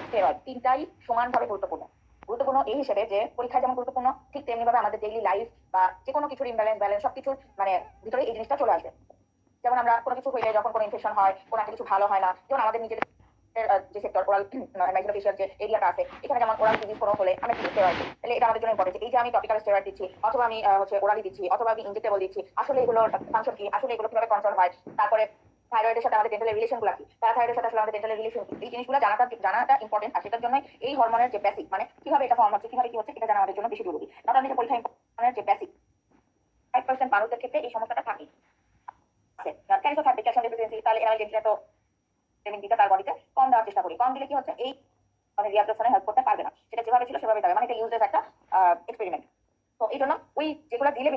Steroid, তিনটাই সমানভাবে গুরুত্বপূর্ণ এই হিসেবে যে পরীক্ষা যেমন গুরুত্বপূর্ণ, ঠিক তেমনি ভাবে আমাদের ডেইলি লাইফ বা যে কোনো কিছুর ইমব্যালেন্স ব্যালেন্স সবকিছুর মানে ভিতরে এই জিনিসটা চলে আসবে। যেমন আমরা কোনো কিছু হইলে, যখন কোনো ইনফেকশন হয়, কোনো একটা কিছু ভালো হয় না, যেমন আমাদের নিজেদের যে সেক্টর ওরাল ম্যাক্সিলোফেশিয়াল যে এরিয়াটা আছে, এখানে যেমন ওরাল ডিজিজ কোনো হলে আমরা কি স্টেরয়েড দিই, তাহলে এটা আমাদের জন্য ইম্পর্টেন্ট। এই যে আমি টপিক্যাল স্টেরয়েড দিচ্ছি, অথবা আমি হচ্ছে ওরালি দিচ্ছি, অথবা আমি ইনজেক্টেবল দিচ্ছি, আসলে এগুলো ফাংশন কি, আসলে এগুলো কিভাবে কন্ট্রোল হয়, তারপরে থাইরয়েডের সাথে আমাদের ডেন্টাল রিলেশন গুলো কি, প্যারাথাইরয়েডের সাথে আসলে আমাদের ডেন্টাল রিলেশন কি, এই জিনিসগুলো জানাটা ইম্পর্টেন্ট। আর সেটার জন্য এই হরমোনের যে বেসিক মানে কিভাবে এটা ফর্ম হচ্ছে, কিভাবে কি হচ্ছে, এটা জানা আমাদের জন্য বেশি জরুরি। নট অনলি যে পরীক্ষা ইম্পর্টেন্ট, যে বেসিক 5% মানুষদের ক্ষেত্রে এই সমস্যাটা থাকে আছে। ক্যারিসও থাকবে ক্যালসিয়াম ডেফিসিয়েন্সি, তাহলে এনার্জি ডেন্টাল তো ভিটামিন ডিটা তার বডিতে কম দেওয়ার চেষ্টা করি। কম দিলে কি হচ্ছে, এই মানে রিঅ্যাবজর্পশনে হেল্প করতে পারবে না, সেটা যেভাবে ছিল সেভাবে যাবে, মানে এটা ইউজলেস একটা এক্সপেরিমেন্ট। তো এই জন্য ওই যেগুলো দিলে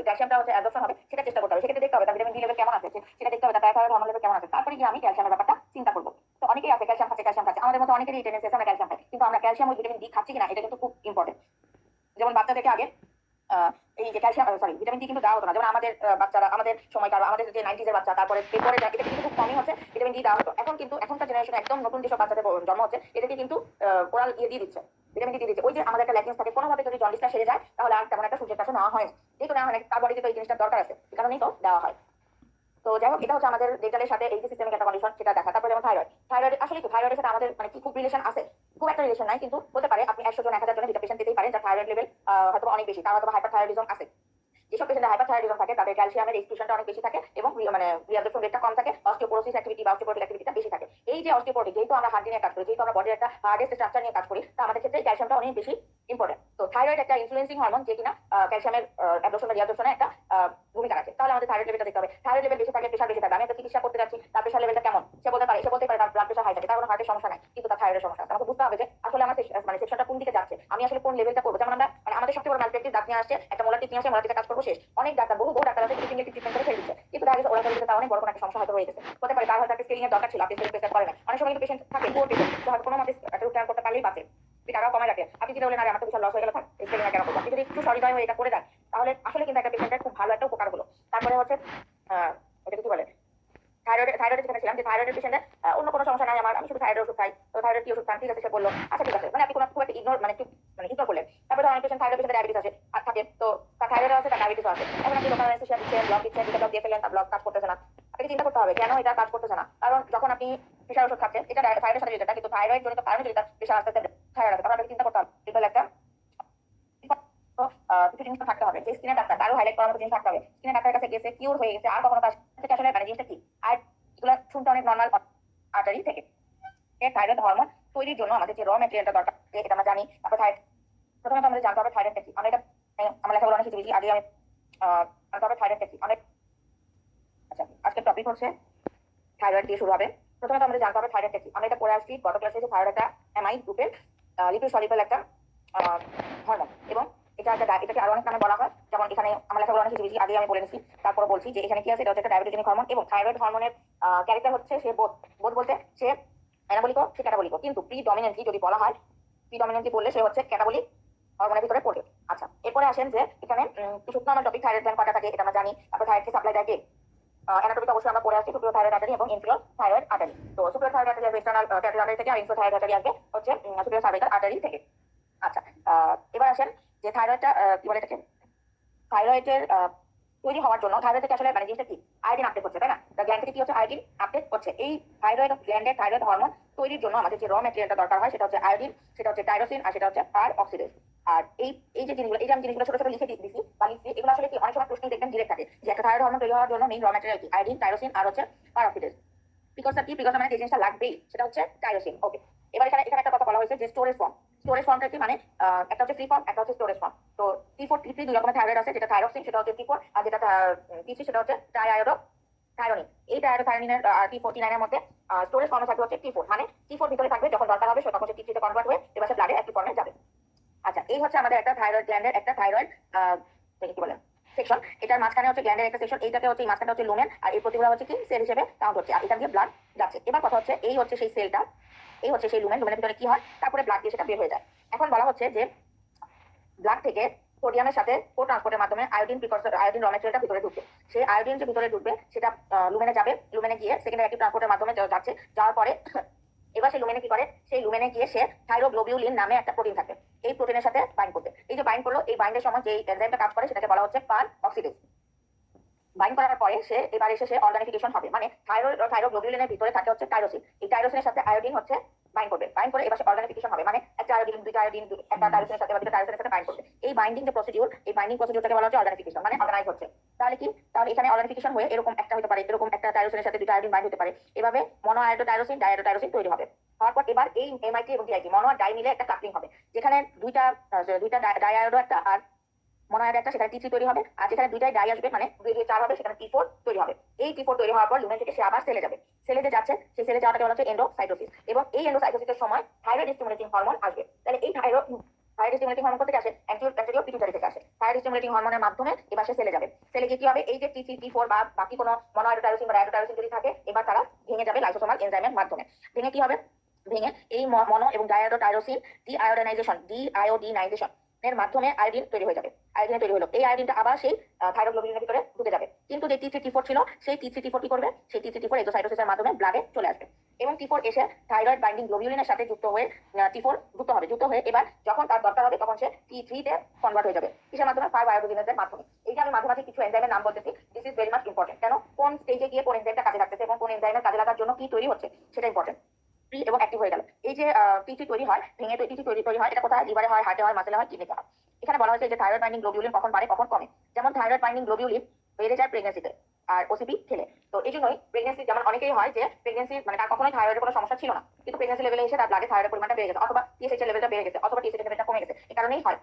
ক্যালসিয়ামটা হচ্ছে অ্যাবজর্পশন হবে, সেটা চেষ্টা করতে হবে। সেক্ষেত্রে দেখতে হবে তার ভিটামিন ডি লেভেল কেমন আছে, সেটা দেখতে হবে তার প্যারাথাইরয়েড হরমোন লেভেল কেমন আছে, তারপরে গিয়ে আমি ক্যালসিয়ামের ব্যাপারটা চিন্তা করবো। তো অনেকেই আছে ক্যালসিয়াম খাচ্ছে, আমাদের মতো অনেকেরই টেন্ডেন্সি আছে আমরা ক্যালসিয়াম খাই, কিন্তু আমরা ক্যালসিয়াম ওই ভিটামিন ডি খাচ্ছি কিনা এটা কিন্তু খুব ইম্পর্টেন্ট। যেমন বাচ্চাদেরকে আগে এই যে ক্যালসিয়াম ভিটামিন ডি কিন্তু দেওয়া হতো না। যেমন আমাদের বাচ্চারা, আমাদের সময়কার, আমাদের যে 90s এর বাচ্চা, তারপরে এরপরে এটা কিন্তু খুব কমই হচ্ছে, ভিটামিন ডি দেওয়া হতো। এখন কিন্তু এখনকার জেনারেশন একদম নতুন যেসব বাচ্চাদের জন্ম হচ্ছে, এদেরকে কিন্তু ওরাল দিয়ে দিচ্ছে, ভিটামিন ডি দিয়ে দিচ্ছে। ওই যে আমাদের একটা ল্যাকিংস থাকে, কোনোভাবে যদি জন্ডিসটা সেরে যায় তাহলে আর তেমন একটা সূর্যের কাছে নেওয়া হয় না, যেহেতু নেওয়া হয় না তার বডিতে তো এই জিনিসটা দরকার আছে, এই কারণেই তো দেওয়া হয়। তো যাই হোক, এটা হচ্ছে আমাদের ডেন্টালের সাথে এই যে সিস্টেমিক একটা কন্ডিশন, সেটা দেখা। তারপরে যেমন থাইরয়েড আসলে কি থাইরয়েডের সাথে আমাদের মানে কি খুব রিলেশন আছে, খুব একটা রিলেশন নাই, কিন্তু হতে পারে আপনি 100 জন 1000 জনের দুটো পেশেন্ট দিতেই পারেন যার থাইরয়েড লেভেল হয়তো অনেক বেশি, তার হয়তো হাইপারথাইরয়েডিজম আছে। যেসব পেশেন্টের হাইপারথাইরয়েডিজম থাকে তাদের ক্যালসিয়ামের এক্সক্রিশনটা অনেক বেশি থাকে এবং মানে রিঅ্যাবজর্পশন রেটটা কম থাকে, অস্টিওপোরোসিস অ্যাক্টিভিটি বা অস্টিওপোরোটিক অ্যাক্টিভিটিটা বেশি থাকে। এই যে অস্টিওপোরোটিক, যেহেতু আমরা হার্ট নিয়ে কাজ করি, যেহেতু আমরা বডির একটা হার্ডেস্ট স্ট্রাকচার নিয়ে কাজ করি, তা আমাদের ক্ষেত্রে ক্যালসিয়ামটা অনেক বেশি ইম্পর্টেন্ট। তো থাইরয়েড একটা ইনফ্লুয়েন্সিং হরমোন, যে কিনা ক্যালসিয়ামের অ্যাবজর্পশন বা রিঅ্যাবজর্পশনে একটা ভূমিকা রাখে। তাহলে আমাদের থাইরয়েড লেভেলটা দেখতে হবে। থাইরয়েড লেভেল বেশি থাকলে প্রেশার বেশি থাকবে। আমি একটা চিকিৎসা করতে যাচ্ছি, তার প্রেশার লেভেলটা কেমন, সে বলতে পারে তার ব্লাড প্রেশার হাই থাকে, তার কোনো হার্টের সমস্যা নাই, কিন্তু তার থাইরয়েডের সমস্যা আছে। আমাকে বুঝতে হবে যে আসলে আমার মানে সেকশনটা কোন দিকে যাচ্ছে, আমি আসলে কোন লেভেলটা করবো। যেমন আমরা মানে আমাদের সবচেয়ে বড় ম্যালপ্র্যাকটিস, দাঁত নিয়ে আসছে, একটা মোলার টিপ নিয়ে আসছে, মোলার টিপে কাজ করবো, শেষ। অনেক ডাক্তার, বহু ডাক্তার আছে কিন্তু সিঙ্গেল ট্রিটমেন্ট করে ছেড়ে দিচ্ছে, কিন্তু দেখা গেছে ওরা তার অনেক বড় কোনো একটা সমস্যা হয়তো হয়ে গেছে। হতে পারে তার হয়তো একটা স্কেলিং এর দরকার ছিল, আপনি স্কেলিং প্রেসার করে না। অনেক সময় কিন্তু পেশেন্ট থাকে পুরো পেশেন্ট হয়তো কোনো মতে একটা উচ্চারণ করতে পারলেই বাঁচে, টাকাও কমায় রাখে। আপনি যেটা বলেন, আরে আমার তো বিশাল লস হয়ে গেল, থাক স্কেলিং কেন করবো, আপনি যদি একটু সহৃদয় হয়ে এটা করে দেন, তাহলে আসলে কিন্তু একটা পেশেন্টের খুব ভালো একটা উপকার হলো। তারপরে হচ্ছে এটা কি বলে, থাইরয়েডের যেখানে ছিলাম, যে থাইরয়েডের পেশেন্টের অন্য কোনো সমস্যা নাই আমার, আমি শুধু থাইরয়েড ওষুধ খাই। তো থাইরয়েড কি ওষুধ খান, ঠিক আছে, সে বললো আচ্ছা ঠিক আছে, মানে আপনি কোনো খুব একটা ইগনোর মানে একটু মানে ইগনোর করলেন। তারপরে অনেক পেশেন্ট থাইরয়েড পেশেন্ট ডায়াবেটিস আছে আর থাকে, তো তার থাইরয়েড আছে, তার ডায়াবেটিস আছে। এখন আপনি লোকাল অ্যানেস্থেসিয়া দিচ্ছেন, ব্লক দিচ্ছেন, দুটো ব্লক দিয়ে ফেলেন, তার ব্লক কাজ করতেছে না। আপনাকে চিন্তা করতে হবে কেন এটা কাজ করতেছে না। কারণ যখন আপনি প্রেশার ওষুধ খাচ্ছেন, এটা থাইরয়েডের সাথে রিলেটেড, কিন্তু থাইরয়েড জনিত কারণে যদি তার প্রেশার আস্তে আস্তে থাইরয়েড আছে, তখন আপনাকে চিন্তা করতে হবে এটা একটা কিছু জিনিস থাকতে হবে। যে স্কিনের ডাক্তার, তারও হাইলাইট করার মতো জিনিস থাকতে হবে। স্কিনের ডাক্তারের কাছে গেছে, কিউর হয়ে গেছে, আর কখনো তার সাথে আসলে মানে জিনিসটা কি। আর এগুলো শুনতে অনেক নর্মাল আর্টারি থেকে থাইরয়েড হরমোন তৈরির জন্য আমাদের যে র ম্যাটেরিয়ালটা দরকার, এটা আমরা জানি। তারপর প্রথমত আমাদের জানতে হবে থাইরয়েডটা কি। আমরা এটা আমরা লেখাগুলো অনেক শিখেছি আগে, আমি জানতে হবে থাইরয়েডটা কি অনেক। আচ্ছা, আজকের টপিক হচ্ছে থাইরয়েড দিয়ে শুরু হবে। প্রথমত আমাদের জানতে হবে থাইরয়েডটা কি। আমরা এটা পড়ে আসছি গত ক্লাসে, যে থাইরয়েড একটা অ্যামাইড গ্রুপের লিপিড সলিউবল একটা হরমোন, এবং এটাকে আরো অনেক নামে বলা হয়। যেমন এখানে আমরা লেখাগুলো অনেক শিখেছি আগে, আমি বলে নিচ্ছি, তারপরে বলছি যে এখানে কি আছে। এটা হচ্ছে একটা ডায়াবেটিজেনিক হরমোন, এবং থাইরয়েড হরমোনের ক্যারেক্টার হচ্ছে সে বোধ বলতে সে অ্যানাবলিকও, সে ক্যাটাবলিকও, কিন্তু প্রিডমিনেন্টলি যদি বলা হয়, প্রিডমিনেন্টলি বললে সে হচ্ছে ক্যাটাবলিক হরমোনের ভিতরে পড়বে। আচ্ছা, এরপরে আসেন যে এখানে শুকনো আমার টপিক, থাইরয়েড গ্ল্যান্ড কটা থাকে এটা আমরা জানি। তারপর থাইরয়েডকে সাপ্লাই দেয় কে, অ্যানাটমিতে অবশ্যই আমরা পড়ে আসছি সুপিরিয়র থাইরয়েড আর্টারি এবং ইনফিরিয়র থাইরয়েড আর্টারি। তো সুপিরিয়র থাইরয়েড আর্টারি আসবে এক্সটার্নাল ক্যাপিটাল আর্টারি থেকে, আর ইনফিরিয়র থাইরয়েড আর্টারি আসবে হচ্ছে সুপিরিয়র সার্ভাইকাল আর্টারি থেকে। আচ্ছা, এবার আসেন যে থাইরয়েডটা কি বলে এটাকে, থাইরয়েডের তৈরি হওয়ার জন্য থাইরয়েড থেকে আসলে মানে জিনিসটা কি, আয়োডিন আপটেক হচ্ছে, তাই না। গ্ল্যান্ড থেকে কি হচ্ছে, আয়োডিন আপটেক হচ্ছে। এই থাইরয়েড গ্ল্যান্ডের থাইরয়েড হরমোন তৈরির জন্য আমাদের যে র ম্যাটেরিয়ালটা দরকার হয়, সেটা হচ্ছে আয়োডিন, সেটা হচ্ছে টাইরোসিন, আর সেটা হচ্ছে পার অক্সিডেজ। আর এই যে জিনিসগুলো, এই যে আমি জিনিসগুলো ছোট ছোট লিখে দিচ্ছি বা লিখছি, এগুলো আসলে কি অনেক সময় প্রশ্ন দেখবেন ডিরেক্ট থাকে, যে একটা থাইরয়েড হরমোন তৈরি হওয়ার জন্য মেইন র ম্যাটেরিয়াল কি, আয়োডিন, টাইরোসিন আর হচ্ছে পার অক্সিডেজ। প্রিকসর কি, প্রিকসর মানে যে জিনিসটা লাগবেই সেটা হচ্ছে টাইরোসিন। ওকে, এবার এখানে একটা কথা বলা হয়েছে যে স্টোরেজ ফর্ম। স্টোরেজ ফর্মটা কি মানে, একটা হচ্ছে ফ্রি ফর্ম, একটা হচ্ছে স্টোরেজ ফর্ম। তো T4 T3 দুই রকমের থাইরয়েড আছে, যেটা থাইরক্সিন সেটা হচ্ছে T4, আর যেটা T3 সেটা হচ্ছে ট্রাইআয়োডো থাইরোনিন। এই টায়ারোথাইরোনিনের T49 এর মধ্যে স্টোরেজ ফর্মে থাকবে হচ্ছে T4, মানে T4 ভিতরে থাকবে, যখন দরকার হবে তখন T3 তে কনভার্ট হয়ে এবার ব্লাডে অ্যাক্টিভ ফর্মে যাবে। আচ্ছা, এই হচ্ছে আমাদের একটা থাইরয়েড গ্ল্যান্ডের একটা থাইরয়েড কি বলে সেকশন। এটার মাঝখানে হচ্ছে গ্ল্যান্ডের একটা সেকশন, এইটাতে হচ্ছে মাঝখানে হচ্ছে লুমেন, আর এই প্রতিগুলো হচ্ছে কি সেল হিসেবে কাউন্ট হচ্ছে, আর এটা দিয়ে ব্লাড যাচ্ছে। এবার কথা হচ্ছে এই হচ্ছে সেই সেলটা, এই হচ্ছে সেই লুমেন, লুমেনের ভিতরে কি হয়, তারপরে ব্লাড দিয়ে সেটা বের হয়ে যায়। এখন বলা হচ্ছে যে ব্লাড থেকে সোডিয়ামের সাথে কো ট্রান্সপোর্টের মাধ্যমে আয়োডিন প্রিকসর, আয়োডিন র ম্যাটেরিয়ালটা ভিতরে ঢুকবে। সেই আয়োডিন যে ভিতরে ঢুকবে সেটা লুমেনে যাবে, লুমেনে গিয়ে সেকেন্ডারি অ্যাক্টিভ ট্রান্সপোর্টের মাধ্যমে যাচ্ছে, যাওয়ার পরে এবার সেই লুমেনে কি করে, সেই লুমেনে গিয়ে সে থাইরোগ্লোবিউলিন নামে একটা প্রোটিন থাকে, এই প্রোটিনের সাথে বাইন্ড করতে। এই যে বাইন্ড করলো, এই বাইন্ডের সময় যে এনজাইমটা কাজ করে সেটাকে বলা হচ্ছে পার অক্সিডেজ। বাইন্ড করার পরে সে এবার এসে সে অর্গানিফিকেশন হবে, মানে থাইরোগ্লোবিউলিনের ভিতরে থাকে হচ্ছে টাইরোসিন, এই টাইরোসিনের সাথে আয়োডিন হচ্ছে বাইন্ড করবে, বাইন্ড করে এবার সে অর্গানিফিকেশন হবে, মানে একটা আয়োডিন দুইটা আয়োডিন একটা টাইরোসিনের সাথে বা দুটো টাইরোসিনের সাথে বাইন্ড করবে। এই বাইন্ডিং যে প্রসিডিউর, এই বাইন্ডিং প্রসিডিউরটাকে বলা হচ্ছে অর্গানিফিকেশন, মানে অর্গানাইজ হচ্ছে। তাহলে কি, তাহলে এখানে অর্গানিফিকেশন হয়ে এরকম একটা হতে পারে, এরকম একটা টাইরোসিনের সাথে দুটো আয়োডিন বাইন্ড হতে পারে, এভাবে মনো আয়োডোটাইরোসিন ডাইয়োডোটাইরোসিন তৈরি হবে। হওয়ার পর এবার এই এমআইটি এবং ডিআইটি মনো আর ডাই মিলে একটা কাপলিং হবে, যেখানে দুইটা দুইটা ডাইআয়োডো একটা আর মনোয়াইড একটা, সেখানে টি3 তৈরি হবে, আর যেখানে দুইটাই ডাই আসবে মানে 2 2 4 হবে, সেখানে টি4 তৈরি হবে। এই টি4 তৈরি হওয়ার পর লুমেন থেকে সে আবার সেলে যাবে, সেলে যে যাচ্ছে সেই সেলে যাওয়াটাকে বলা হচ্ছে এন্ডোসাইটোসিস, এবং এই এন্ডোসাইটোসিসের সময় থাইরয়েড স্টিমুলেটিং হরমোন আসবে। তাহলে এই থাইরয়েড স্টিমুলেটিং হরমোন থেকে আসে, অ্যান্টিরিয়র পিটুইটারি থেকে আসে, থাইরয়েড স্টিমুলেটিং হরমোনের মাধ্যমে এবার সে সেলে যাবে। সেলে গিয়ে কি হবে, এই যে টি3 টি4 বা বাকি কোনো মনোআয়োডোটাইরোসিন বা ডায়োডোটাইরোসিন যদি থাকে, এবার তারা ভেঙে যাবে লাইসোসোমাল এনজাইমের মাধ্যমে। ভেঙে কি হবে, ভেঙে এই মনো এবং ডায়োডোটাইরোসিন ডিআয়োডিনাইজেশন এর মাধ্যমে আয়োডিন তৈরি হয়ে যাবে। আয়োডিন তৈরি হলো, এই আয়োডিনটা আবার সেই থাইরোগ্লোবিনের ভিতরে ঢুকে যাবে। কিন্তু যে টি3 টি4 ছিল, সেই টি3 টি4 কি করবে, সেই টি3 টি4 এক্সোসাইটোসিসের মাধ্যমে ব্লাডে চলে আসবে, এবং টি4 এসে থাইরয়েড বাইন্ডিং গ্লোবিউলিনের সাথে যুক্ত হয়ে টি4 যুক্ত হবে, যুক্ত হয়ে এবার যখন তার দরকার হবে তখন সে টি3 তে কনভার্ট হয়ে যাবে। কিসের মাধ্যমে, 5-আয়োডোজেনেজের মাধ্যমে। এইটা আমি মাঝে মাঝে কিছু এনজাইমের নাম বলতেছি, this is very much important. কেন, কোন স্টেজে গিয়ে কোন এনজাইমটা কাজে লাগতেছে এবং কোন এনজাইমের কাজে লাগার জন্য কি তৈরি হচ্ছে সেটা ইম্পর্টেন্ট। ফ্রি এবং অ্যাক্টিভ হয়ে গেল। এই যে টি3 তৈরি হয়, ভেঙে টি3 তৈরি হয়, এটা কোথায়, লিভারে হয়, হার্টে হয়, মাসেলে হয়, কিডনিতে হয়। এখানে বলা হয়েছে যে থাইরয়েড বাইন্ডিং গ্লোবিউলিন কখন বাড়ে কখন কমে। যেমন থাইরয়েড বাইন্ডিং গ্লোবিউলিন বেড়ে যায় প্রেগন্যান্সিতে আর ওসিপি খেলে। তো এই জন্যই প্রেগন্যান্সি, যেমন অনেকেই হয় যে প্রেগন্যান্সি মানে তার কখনোই থাইরয়েডের কোনো সমস্যা ছিল না, কিন্তু প্রেগন্যান্সি লেভেলে এসে তার ব্লাডে থাইরয়েডের পরিমাণটা বেড়ে গেছে, অথবা টিএসএইচ এর লেভেলটা বেড়ে গেছে, অথবা টিএসএইচ এর লেভেলটা কমে গেছে। এই কারণেই হয়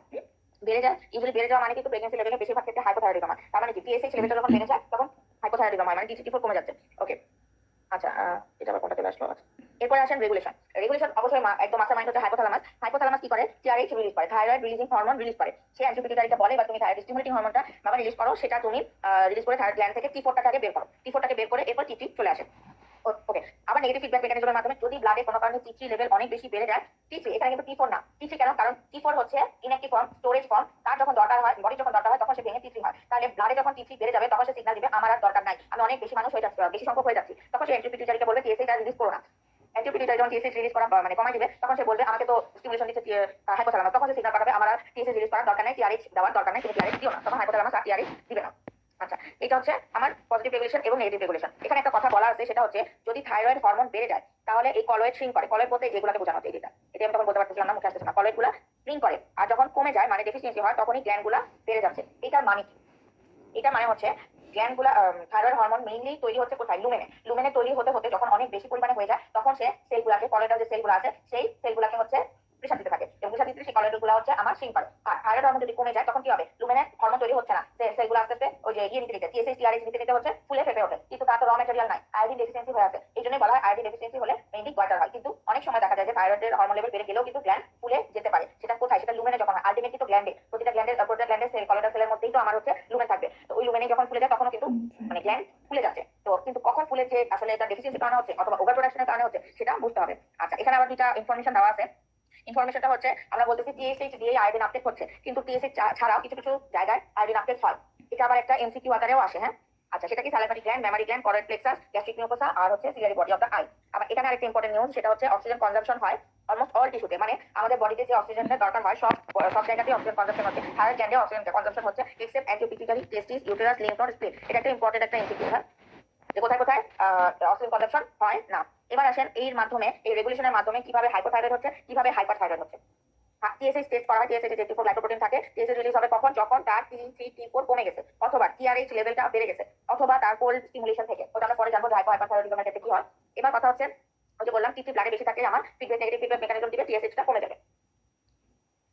বেড়ে যায়। ইউজুয়ালি বেড়ে যাওয়া মানে কিন্তু প্রেগন্যান্সি লেভেলে বেশিরভাগ ক্ষেত্রে হাইপোথাইরয়েডিজম হয়। তার মানে কি, টিএসএইচ লেভেলটা যখন বেড়ে যায় তখন হাইপোথাইরয়েডিজম হয়, মানে টি4 কমে যাচ্ছে। ওকে, আচ্ছা, এটা আবার কোনটা চলে আসলো। আচ্ছা, এরপরে আসেন রেগুলেশন। রেগুলেশন অবশ্যই একদম মাস্টার মাইন্ড হচ্ছে হাইপোথ্যালামাস। হাইপোথ্যালামাস কি করে, টিআরএইচ রিলিজ করে, থাইরয়েড রিলিজিং হরমোন রিলিজ করে। সে অ্যান্টিপিটুইটারিকে বলে বা তুমি থাইরয়েড স্টিমুলেটিং হরমোনটা বাবা রিলিজ করো, সেটা তুমি রিলিজ করে থাইরয়েড গ্ল্যান্ড থেকে টি4টাকে বের করো, টি4টাকে বের করে এরপর টি3 চলে আসে। ওকে, আবার নেগেটিভ ফিডব্যাক মেকানিজমের মাধ্যমে যদি ব্লাডে কোনো কারণে টি3 লেভেল অনেক বেশি বেড়ে যায়, টি3 এখানে কিন্তু টি4 না, টি3 কেন, কারণ টি4 হচ্ছে ইনঅ্যাক্টিভ ফর্ম, স্টোরেজ ফর্ম, তার যখন দরকার হয়, বডি যখন দরকার হয় তখন সে ভেঙে টি3 হয়। তাহলে ব্লাডে যখন টি3 বেড়ে যাবে তখন সে সিগন্যাল দিবে আমার আর দরকার নাই, আমি অনেক বেশি মানুষ হয়ে যাচ্ছি, বেশি সংখ্যক হয়ে যাচ্ছি, তখন সে অ্যান্টিপিটুইটারিকে বলবে টিএসএইচ আর রিলিজ করো না। অ্যান্টিপিটুইটারি যখন টিএসএইচ রিলিজ করা মানে কমাই দিবে, তখন সে বলবে আমাকে তো স্টিমুলেশন দিচ্ছে হাইপোথ্যালামাস, তখন সে সিগন্যাল পাঠাবে আমার আর টিএসএইচ রিলিজ করার দরকার নাই, টিআরএইচ দেওয়ার দরকার নাই, তুমি টিআরএইচ দিও না, তখন হাইপোথ্যালামাস আর টিআরএইচ দিবে না। আচ্ছা, এটা হচ্ছে আমার পজিটিভ রেগুলেশন এবং নেগেটিভ রেগুলেশন। এখানে একটা কথা বলা আছে, সেটা হচ্ছে যদি থাইরয়েড হরমোন বেড়ে যায় তাহলে এই কলয়েড শ্রিঙ্ক করে। কলয়েড বলতে যেগুলোকে বোঝানো হচ্ছে, এটা আমি তখন বলতে পারতেছিলাম না, মুখে আসতেছে না। কলয়েড গুলা শ্রিঙ্ক করে, আর যখন কমে যায় মানে ডেফিসিয়েন্সি হয়, তখনই গ্ল্যান্ড গুলা বেড়ে যাচ্ছে। এটার মানে কি, এটা মানে হচ্ছে গ্ল্যান্ড গুলা থাইরয়েড হরমোন মেইনলি তৈরি হচ্ছে কোথায়, লুমেনে। লুমেনে তৈরি হতে হতে যখন অনেক বেশি পরিমাণে হয়ে যায় তখন সে সেলগুলাকে, কলয়েডের যে সেলগুলো আছে সেই সেলগুলাকে হচ্ছে প্রেসার দিতে থাকে, এবং প্রেসার দিতে সেই কলয়েড গুলা হচ্ছে আমার শ্রিঙ্ক করে। আর থাইরয়েড হরমোন যদি কমে যায় তখন কি হবে, লুমেনে হরমোন তৈরি হচ্ছে না, সেলগুলো আস্তে আস্তে ওই যে নিতে নিতে টিএসএইচ টিআরএইচ নিতে নিতে হচ্ছে ফুলে ফেপে ওঠে, কিন্তু তার তো র ম্যাটেরিয়াল নাই, আয়োডিন ডেফিসিয়েন্সি হয়ে আছে। এই জন্যই বলা হয় আয়োডিন ডেফিসিয়েন্সি হলে মেইনলি গয়টার হয়। কিন্তু অনেক সময় দেখা যায় যে থাইরয়েডের হরমোন লেভেল বেড়ে গেলেও কিন্তু গ্ল্যান্ড ফুলে যেতে পারে। সেটা কোথায়, সেটা লুমেনে যখন হয়। আলটিমেটলি তো গ্ল্যান্ডে, প্রতিটা গ্ল্যান্ডের সেল, কলয়েডাল সেলের মধ্যেই তো আমার হচ্ছে লুমেন থাকবে। তো ওই লুমেনে যখন ফুলে যায় তখনও কিন্তু মানে গ্ল্যান্ড ফুলে যাচ্ছে। তো কিন্তু কখন ফুলে যে আসলে এটা ডেফিসিয়েন্সির কারণে হচ্ছে অথবা ওভার প্রোডাকশনের কারণে হচ্ছে সেটা বুঝতে হবে। আচ্ছা, এখানে আবার দুইটা ইনফরমেশন দেওয়া আছে। ইনফরমেশনটা হচ্ছে আমরা বলতেছি টিএসএইচ দিয়ে আয়োডিন আপটেক হচ্ছে, কিন্তু টিএসএইচ ছাড়াও কিছু কিছু জায়গায় আয়োডিন আপটেক হয়। এটা আবার একটা এমসিকিউ আকারেও আসে। হ্যাঁ, আচ্ছা, সেটা কি salivary gland, mammary gland, choroid plexus, gastric mucosa আর হচ্ছে ciliary body of the eye. আবার এখানে আরেকটা ইম্পর্টেন্ট নিউজ, সেটা হচ্ছে অক্সিজেন কনজাম্পশন হয় অলমোস্ট অল টিস্যুতে, মানে আমাদের বডিতে যে অক্সিজেনের দরকার হয় সব জায়গাতেই অক্সিজেন কনজাম্পশন হচ্ছে। থাইরয়েড গ্ল্যান্ডে অক্সিজেন কনজাম্পশন হচ্ছে except antipituitary, testis, uterus, lymph node, spleen. এটা একটা ইম্পর্টেন্ট একটা এমসিকিউ। হ্যাঁ, যে কোথায় কোথায় অক্সিজেন কনজাম্পশন হয় না। এবার আসেন এর মাধ্যমে, এই রেগুলেশনের মাধ্যমে কিভাবে হাইপোথাইরয়েড হচ্ছে, কিভাবে হাইপারথাইরয়েড হচ্ছে। টিএসএইচ টেস্ট করা হয়, টিএসএইচ এ T4 গ্লাইকোপ্রোটিন থাকে, টিএসএইচ রিলিজ হবে কখন, যখন তার T3 T4 কমে গেছে, অথবা টিআরএইচ লেভেলটা বেড়ে গেছে, অথবা তার কোল্ড স্টিমুলেশন থেকে। ওটা আমরা পরে জানবো যে হাইপারথাইরয়েডিজমের ক্ষেত্রে কি হয়। এবার কথা হচ্ছে, ওই যে বললাম টি3 ব্লাডে বেশি থাকে, আমার ফিডব্যাক, নেগেটিভ ফিডব্যাক মেকানিজম দিবে, টিএসএইচটা কমে যাবে।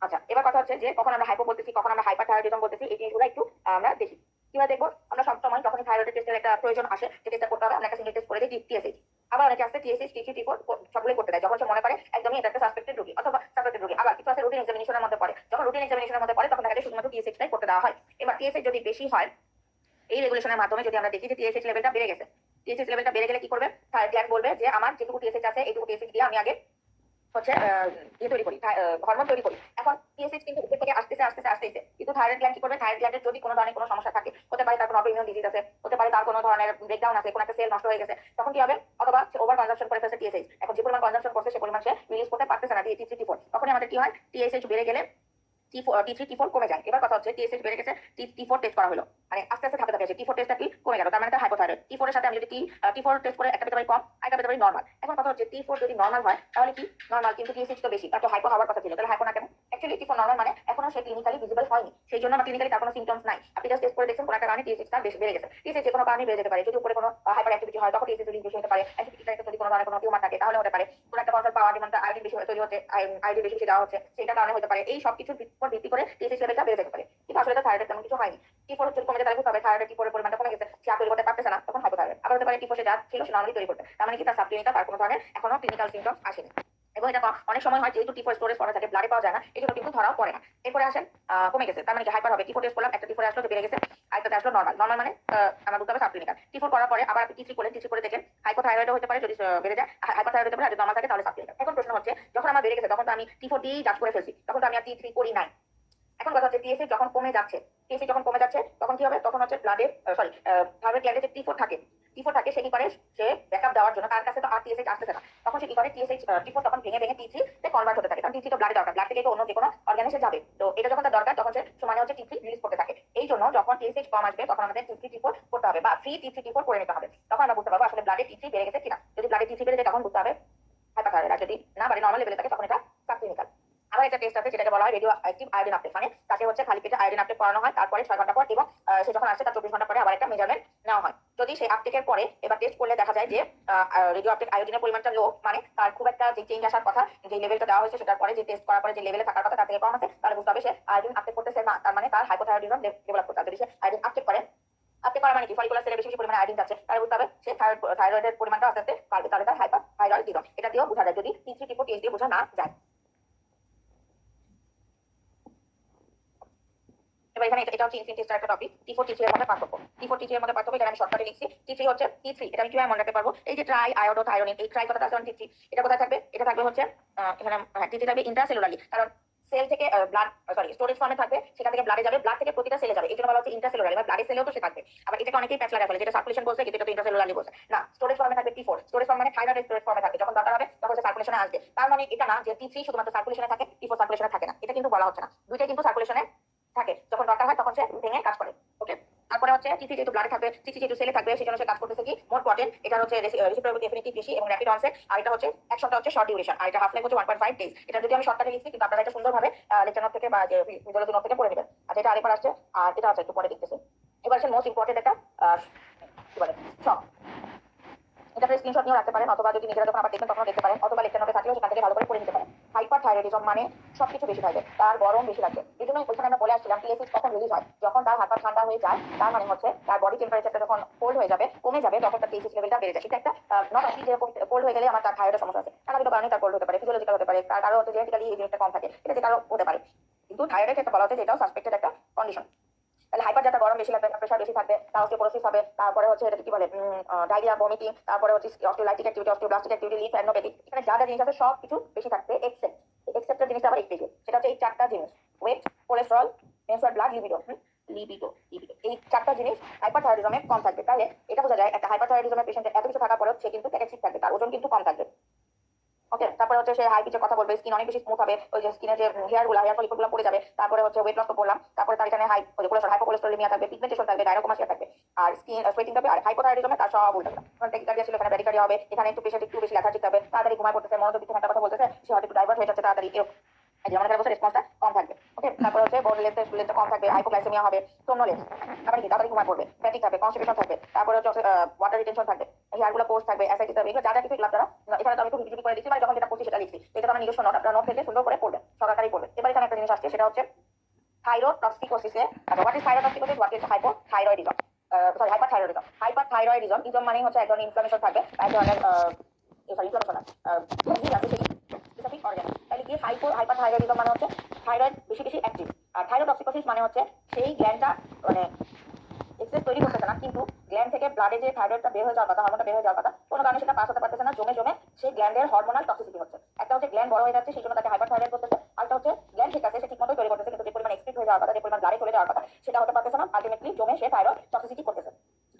আচ্ছা, এবার কথা হচ্ছে যে কখন আমরা হাইপো বলতেছি, কখন আমরা হাইপারথাইরয়েডিজম বলতেছি, এই জিনিসগুলো একটু আমরা দেখি। কিভাবে দেখবো, আমরা সবসময় যখন থাইরয়েড টেস্টের একটা প্রয়োজন আসে, যে টেস্টটা করতে হবে, আমরা একটা সিঙ্গেল টেস্ট করে দিই টিএসএইচ। আবার অনেকে আছে টিএসএইচ, টি3, টি4 সবগুলোই করতে দেয় যখন সে মনে করে একদমই এটা একটা সাসপেক্টেড রোগী অথবা সাসপেক্টেড রোগী। আবার কিছু আছে রুটিন এক্সামিনেশনের মধ্যে পড়ে, যখন রুটিন এক্সামিনেশনের মধ্যে পড়ে তখন দেখা যায় শুধুমাত্র টিএসএইচটাই করতে দেওয়া হয়। এবার টিএসএইচ যদি বেশি হয়, এই রেগুলেশনের মাধ্যমে যদি আমরা দেখি যে টিএসএইচ লেভেলটা বেড়ে গেছে, টিএসএইচ লেভেলটা বেড়ে গেলে কি করবে, গ্ল্যান্ড বলবে যে আমার যেটুকু টিএসএইচ আছে এইটুকু টিএসএইচ দিয়ে আমি আগে হচ্ছে তৈরি করি, হরমোন তৈরি করি। এখন টিএসএইচ কিন্তু উপর থেকে আসতেছে কিন্তু থাইরয়েড গ্ল্যান্ড কি করবে, থাইরয়েড গ্ল্যান্ডের যদি কোনো ধরনের কোনো সমস্যা থাকে, হতে পারে তার কোনো অটোইমিউন ডিজিজ আছে, হতে পারে তার কোনো ধরনের ব্রেকডাউন আছে, কোনো একটা সেল নষ্ট হয়ে গেছে, তখন কি হবে, অথবা সে ওভার কনজাম্পশন করে ফেলছে টিএসএইচ। এখন যে পরিমাণ কনজাম্পশন করছে সে পরিমাণ সে রিলিজ করতে পারতেছে না টি3 টি4, তখনই আমাদের কি হয়, টিএসএইচ বেড়ে গেলে টি3 টি4 কমে যায়। এবার কথা হচ্ছে টিএসএইচ বেড়ে গেছে, টি4 টেস্ট করা হলো, মানে আস্তে আস্তে ধাপে ধাপে আছে, টি4 টেস্টটা কি কমে গেল, তার মানে তার হাইপোথাইরয়েড। টি4 এর সাথে আমি যদি টি4 টেস্ট করে একটা পেতে পারি কম, আরেকটা পেতে পারি নরমাল। এখন কথা হচ্ছে টি4 যদি নরমাল হয় তাহলে কি নরমাল, কিন্তু টিএসএইচ তো বেশি, তার তো হাইপো হওয়ার কথা ছিল, তাহলে হাইপো না কেন? অ্যাকচুয়ালি টি4 নরমাল মানে এখনো সে ক্লিনিক্যালি ভিজিবল হয়নি, সেই জন্য বা ক্লিনিক্যালি তার কোনো সিমটমস নাই। আপনি জাস্ট টেস্ট করে দেখছেন কোনো একটা কারণে টিএসএইচ তার বেশি বেড়ে গেছে। টিএসএইচ যে কোনো কারণে বেড়ে যেতে পারে, যদি উপরে কোনো হাইপার অ্যাক্টিভিটি হয় তখন টিএসএইচ বেশি হতে পারে। অ্যাক্টিভিটিটা যদি কোনো ধরনের কোনো টিউমার থাকে তাহলে হতে পারে, কোনো একটা কনসাল পাওয়ার যেমন আয়োডিন বেশি তৈরি হচ্ছে, আয়োডিন বেশি দেওয়া হচ্ছে, সেটা কারণে হতে পারে। এই সব কিছুর উপর ভিত্তি করে টিএসএইচ লেভেলটা বেড়ে যেতে পারে, কিন্তু আসলে তো থাইরয়েড তেমন কিছু হয়নি। টি4 যদি কমে যায় তাহলে হবে থাইরয়েড টি4 এর পরিমাণটা কমে গেছে, সে আর তৈরি করতে পারতেছে না, তখন হাইপোথাইরয়েড। আবার হতে পারে টি4 যা ছিল সে নরমালি তৈরি করতে, তার মানে কি তার সাবক্লিনিকাল তার কোনো ধরনের এখনো ক্লিনিক্যাল সিমটমস আসেনি। এবং এটা অনেক সময় হয় যেহেতু টি4 স্টোরেজ করা থাকে, ব্লাডে পাওয়া যায় না, এই জন্য কিন্তু ধরাও পড়ে না। এরপরে আসেন কমে গেছে, তার মানে কি হাইপার হবে। টি4 টেস্ট করলাম, একটা টি4 আসলো যে বেড়ে গেছে, আরেকটা আসলো নরমাল। নরমাল মানে আমার বুঝতে হবে সাবক্লিনিকাল। টি4 করার পরে আবার আপনি টি3 করে দেখেন হাইপোথাইরয়েডও হতে পারে, যদি বেড়ে যায় হাইপারথাইরয়েড হতে পারে, আর যদি নরমাল থাকে তাহলে সাবক্লিনিকাল। এখন প্রশ্ন হচ্ছে যখন আমার বেড়ে গেছে তখন তো আমি টি4 দিয়েই জাজ করে ফেলছি, তখন তো আমি আর টি3 করি নাই। এখন কথা হচ্ছে টিএসএইচ যখন কমে যাচ্ছে, তখন কি হবে, তখন হচ্ছে ব্লাডে থাইরয়েড গ্ল্যান্ডে যে টি4 থাকে সে কি করে, সে ব্যাকআপ দেওয়ার জন্য তার কাছে তো আর টিএসএইচ আসতেছে না, তখন সে কি করে টিএসএইচ টি4 তখন ভেঙে টি3 তে কনভার্ট হতে থাকে, কারণ টি3 তো ব্লাডে দরকার, ব্লাড থেকে তো অন্য যে কোনো অর্গানে সে যাবে, তো এটা যখন তার দরকার তখন সে সমানে হচ্ছে টি3 রিলিজ করতে থাকে। এই জন্য যখন টিএসএইচ কম আসবে তখন আমাদের টি3 টি4 করতে হবে, বা ফ্রি টি3 টি4 করে নিতে হবে, তখন আমরা বুঝতে পারবো আসলে ব্লাডে টি3 বেড়ে গেছে কিনা। যদি ব্লাডে টি3 বেড়ে যায় তখন বুঝতে হবে হাইপারথাইরয়েড, আর যদি না বাড়ে নরমাল লেভেলে থাকে তখন এটা সাবক্লিনিকাল। আবার একটা টেস্ট আছে যেটাকে বলা হয় রেডিও অ্যাক্টিভ আয়োডিন আপটেক, মানে তাকে হচ্ছে খালি পেটে আয়োডিন আপটেক করানো হয়, তারপরে 6 ঘন্টা পর, এবং সে যখন আসছে তার 24 ঘন্টা পরে আবার একটা মেজারমেন্ট নেওয়া হয়। যদি সেই আপটেকের পরে এবার টেস্ট করলে দেখা যায় যে রেডিও আপটেক আয়োডিনের পরিমাণটা লো, মানে তার খুব একটা যে চেঞ্জ আসার কথা, যে লেভেলটা দেওয়া হয়েছে সেটার পরে যে টেস্ট করার পরে যে লেভেলে থাকার কথা তার থেকে কম আছে, তাহলে বুঝতে হবে সে আয়োডিন আপটেক করতেছে না, তার মানে তার হাইপোথাইরয়েডিজম ডেভেলপ করতে হবে। যদি সে আয়োডিন আপটেক করে, আপটেক করা মানে কি, ফলিকুলার সেলে বেশি বেশি পরিমাণে আয়োডিন যাচ্ছে, তাহলে বুঝতে হবে সে থাইরয়েডের পরিমাণটা আস্তে আস্তে বাড়বে, তাহলে তার হাইপারথাইরয়েডিজম। এটা দিয়েও বোঝা যায় যদি টি3 টি4 টেস্ট দিয়ে বোঝা না যায়। এবার এখানে এটা হচ্ছে ইনফিনিটি স্টার একটা টপিক, টি4 টি3 এর মধ্যে পার্থক্য। টি4 টি3 এর মধ্যে পার্থক্য এখানে আমি শর্টকাটে লিখছি। টি3 হচ্ছে টি3, এটা আমি কিভাবে মনে রাখতে পারবো, এই যে ট্রাই আয়োডো থাইরোনিন, এই ট্রাই কথাটা আছে টি3, এটা কোথায় থাকবে, এটা থাকবে হচ্ছে এখানে টি3 থাকবে ইন্ট্রাসেলুলারলি, কারণ সেল থেকে ব্লাড স্টোরেজ ফর্মে থাকবে, সেখান থেকে ব্লাডে যাবে, ব্লাড থেকে প্রতিটা সেলে যাবে, এই জন্য বলা হচ্ছে ইন্ট্রাসেলুলার। এবার ব্লাডে সেলেও তো সে থাকবে, আবার এটাকে অনেকেই প্যাচ লাগায় ফেলে, যেটা সার্কুলেশন বলছে কিন্তু এটা তো ইন্ট্রাসেলুলারলি বলছে না। স্টোরেজ ফর্মে থাকবে টি4, স্টোরেজ ফর্ম মানে থাইরয়েড স্টোরেজ ফর্মে থাকবে, যখন দরকার হবে তখন সে সার্কুলেশনে আসবে। তার মানে এটা না যে টি3 শুধুমাত্র সার্কুলেশনে থাকে, টি4 সার্কুলেশনে থাকে না, এটা কিন্তু বলা হচ্ছে না, দুইটাই কিন্তু সার্কুলেশনে থাকে, যখন দরকার হয় তখন সে ভেঙে কাজ করে। ওকে, তারপরে হচ্ছে টি3 যেহেতু ব্লাডে থাকবে, টি3 যেহেতু সেলে থাকবে, সেজন্য সে কাজ করতেছে কি মোর পটেন্ট, এটা হচ্ছে রেসিপ্রোকেটিভ এফিনিটি বেশি এবং র‍্যাপিড অনসেট, আর এটা হচ্ছে অ্যাকশনটা হচ্ছে শর্ট ডিউরেশন, আর এটা হাফ লাইফ হচ্ছে 1.5 ডেজ। এটা যদি আমি শর্টকাটে লিখছি কিন্তু আপনারা এটা সুন্দরভাবে লেকচার নোট থেকে বা যে ভিডিওর নোট থেকে পড়ে নেবেন। আচ্ছা, এটা আরেকবার আসছে, আর এটা আছে একটু পরে দেখতেছি। এবার আসলে মোস্ট ইম্পর্টেন্ট একটা কি বলে শক, এটা স্ক্রিনশট নিয়ে রাখতে পারেন, অথবা যদি নিজেরা যখন আবার দেখবেন তখন দেখতে পারেন, অথবা লেকচার নোটে থাকলেও সেখান থেকে ভালো করে পড়ে নিতে পারেন। হাইপারথাইরয়েডিজম মানে সবকিছু বেশি থাকবে, তার গরম বেশি লাগবে। এই জন্য ওইখানে আমরা বলে আসছিলাম টিএসএইচ কখন রিলিজ হয়, যখন তার হাত পা ঠান্ডা হয়ে যায়, তার মানে হচ্ছে তার বডি টেম্পারেচারটা যখন কোল্ড হয়ে যাবে, কমে যাবে, তখন তার টিএসএইচ লেভেলটা বেড়ে যায়। এটা একটা নট অনলি যে কোল্ড হয়ে গেলে আমার তার থাইরয়েডের সমস্যা আছে, নানাবিধ কারণে তার কোল্ড হতে পারে, ফিজিওলজিক্যাল হতে পারে, তার কারো হচ্ছে জেনেটিক্যালি এই জিনিসটা কম থাকে, এটা যে কারো হতে পারে, কিন্তু থাইরয়েডের ক্ষেত্রে বলা হচ্ছে যে এটাও সাসপেক্টেড একটা কন্ডিশন। তাহলে হাইপার যাতে গরম বেশি লাগবে, প্রেসার বেশি থাকবে, তার অস্টিওপোরোসিস হবে, তারপরে হচ্ছে এটা কি বলে ডায়রিয়া, ভমিটিং, তারপরে হচ্ছে অস্টিওলাইটিক অ্যাক্টিভিটি, অস্টিওব্লাস্টিক অ্যাক্টিভিটি, লিফ অ্যাডনোপ্যাথি, এখানে যা যা জিনিস আছে সব কিছু বেশি থাকবে, এক্সেপ্টের জিনিসটা আবার একটু, সেটা হচ্ছে এই চারটা জিনিস, weight, cholesterol, menstrual blood, libido. Libido এই চারটা জিনিস হাইপারথাইরয়েডিজমে কম থাকবে। তাহলে এটা বোঝা যায় একটা হাইপারথাইরয়েডিজমের পেশেন্টের এত কিছু থাকার পরেও সে কিন্তু প্যাকেট থাকবে, তার ওজন কিন্তু কম থাকবে। ওকে, তারপরে হচ্ছে সে হাই পিচে কথা বলবে, স্কিন অনেক বেশি স্মুথ হবে, ওই যে স্কিনের যে হেয়ার ফলিকল গুলো পড়ে যাবে, তারপরে হচ্ছে ওয়েট লস তো বললাম, তারপরে তার এখানে হাইপোকোলেস্টেরোলিমিয়া থাকবে, পিগমেন্টেশন থাকবে, ডায়রোকোমাসিয়া থাকবে, আর স্কিন সোয়েটিং থাকবে। আর হাইপোথাইরয়েডিজমে তার সব উল্টো, কারণ ট্যাকিকার্ডিয়া ছিল, এখানে ব্র্যাডিকার্ডিয়া হবে, এখানে একটু পেশেন্ট একটু বেশি লেথার্জিক হবে, তাড়াতাড়ি ঘুমায় পড়তেছে, মনোযোগ দিতে একটা কথা বলতেছে, সে হয়তো একটু ডাইভার্ট হয়ে যাচ্ছে তাড়াতাড়ি, যেমন এখানে বলছে রেসপন্সটা কম থাকবে। ওকে, তারপর হচ্ছে বডি লেন্থটা কম থাকবে, হাইপোগ্লাইসেমিয়া হবে, সোমনোলেন্স, তারপরে কি তাড়াতাড়ি ঘুমায় পড়বে, ফ্যাটিক থাকবে, কনস্টিপেশন থাকবে, তারপরে হচ্ছে ওয়াটার রিটেনশন থাকবে, হেয়ারগুলো পোস্ট থাকবে, অ্যাসাইটিস থাকবে, এগুলো যা যা কিছু ক্লাব দ্বারা এখানে তো আমি একটু ভিডিও করে দিচ্ছি, মানে যখন যেটা পড়ছি সেটা লিখছি, এটা তো আমার নিজস্ব নোট, আপনারা নোট থেকে সুন্দর করে পড়বেন, সরকারি পড়বেন। এবার এখানে একটা জিনিস আসছে, সেটা হচ্ছে থাইরোটক্সিকোসিসে, আচ্ছা what is thyrotoxicosis, what is hypothyroidism, hyperthyroidism. Hyperthyroidism ism মানে হচ্ছে এক ধরনের ইনফ্লামেশন থাকবে, এক ধরনের ইনফ্লামেশন আছে সেই স্পেসিফিক অর্গান। তাহলে কি হাইপারথাইরয়েডিজম মানে হচ্ছে থাইরয়েড বেশি বেশি অ্যাক্টিভ, আর থাইরোটক্সিকোসিস মানে হচ্ছে সেই গ্ল্যান্ডটা মানে এক্সেস তৈরি করতেছে না, কিন্তু গ্ল্যান্ড থেকে ব্লাডে যে থাইরয়েডটা বের হয়ে যাওয়ার কথা, হরমোনটা বের হয়ে যাওয়ার কথা, কোনো কারণে সেটা পাস হতে পারতেছে না, জমে জমে সেই গ্ল্যান্ডের হরমোনাল টক্সিসিটি হচ্ছে। একটা একটা হচ্ছে গ্ল্যান্ড বড় হয়ে যাচ্ছে সেই জন্য তাকে হাইপারথাইরয়েড করতেছে, আরেকটা হচ্ছে গ্ল্যান্ড ঠিক আছে সে ঠিকমতো তৈরি করতেছে কিন্তু যে পরিমাণ এক্সক্রিট হয়ে যাওয়ার কথা, যে পরিমাণ ব্লাডে চলে যাওয়ার কথা সেটা হতে পারতেছে না, আলটিমেটলি জমে সে থাইরয়েড টক্সিসিটি করতেছে।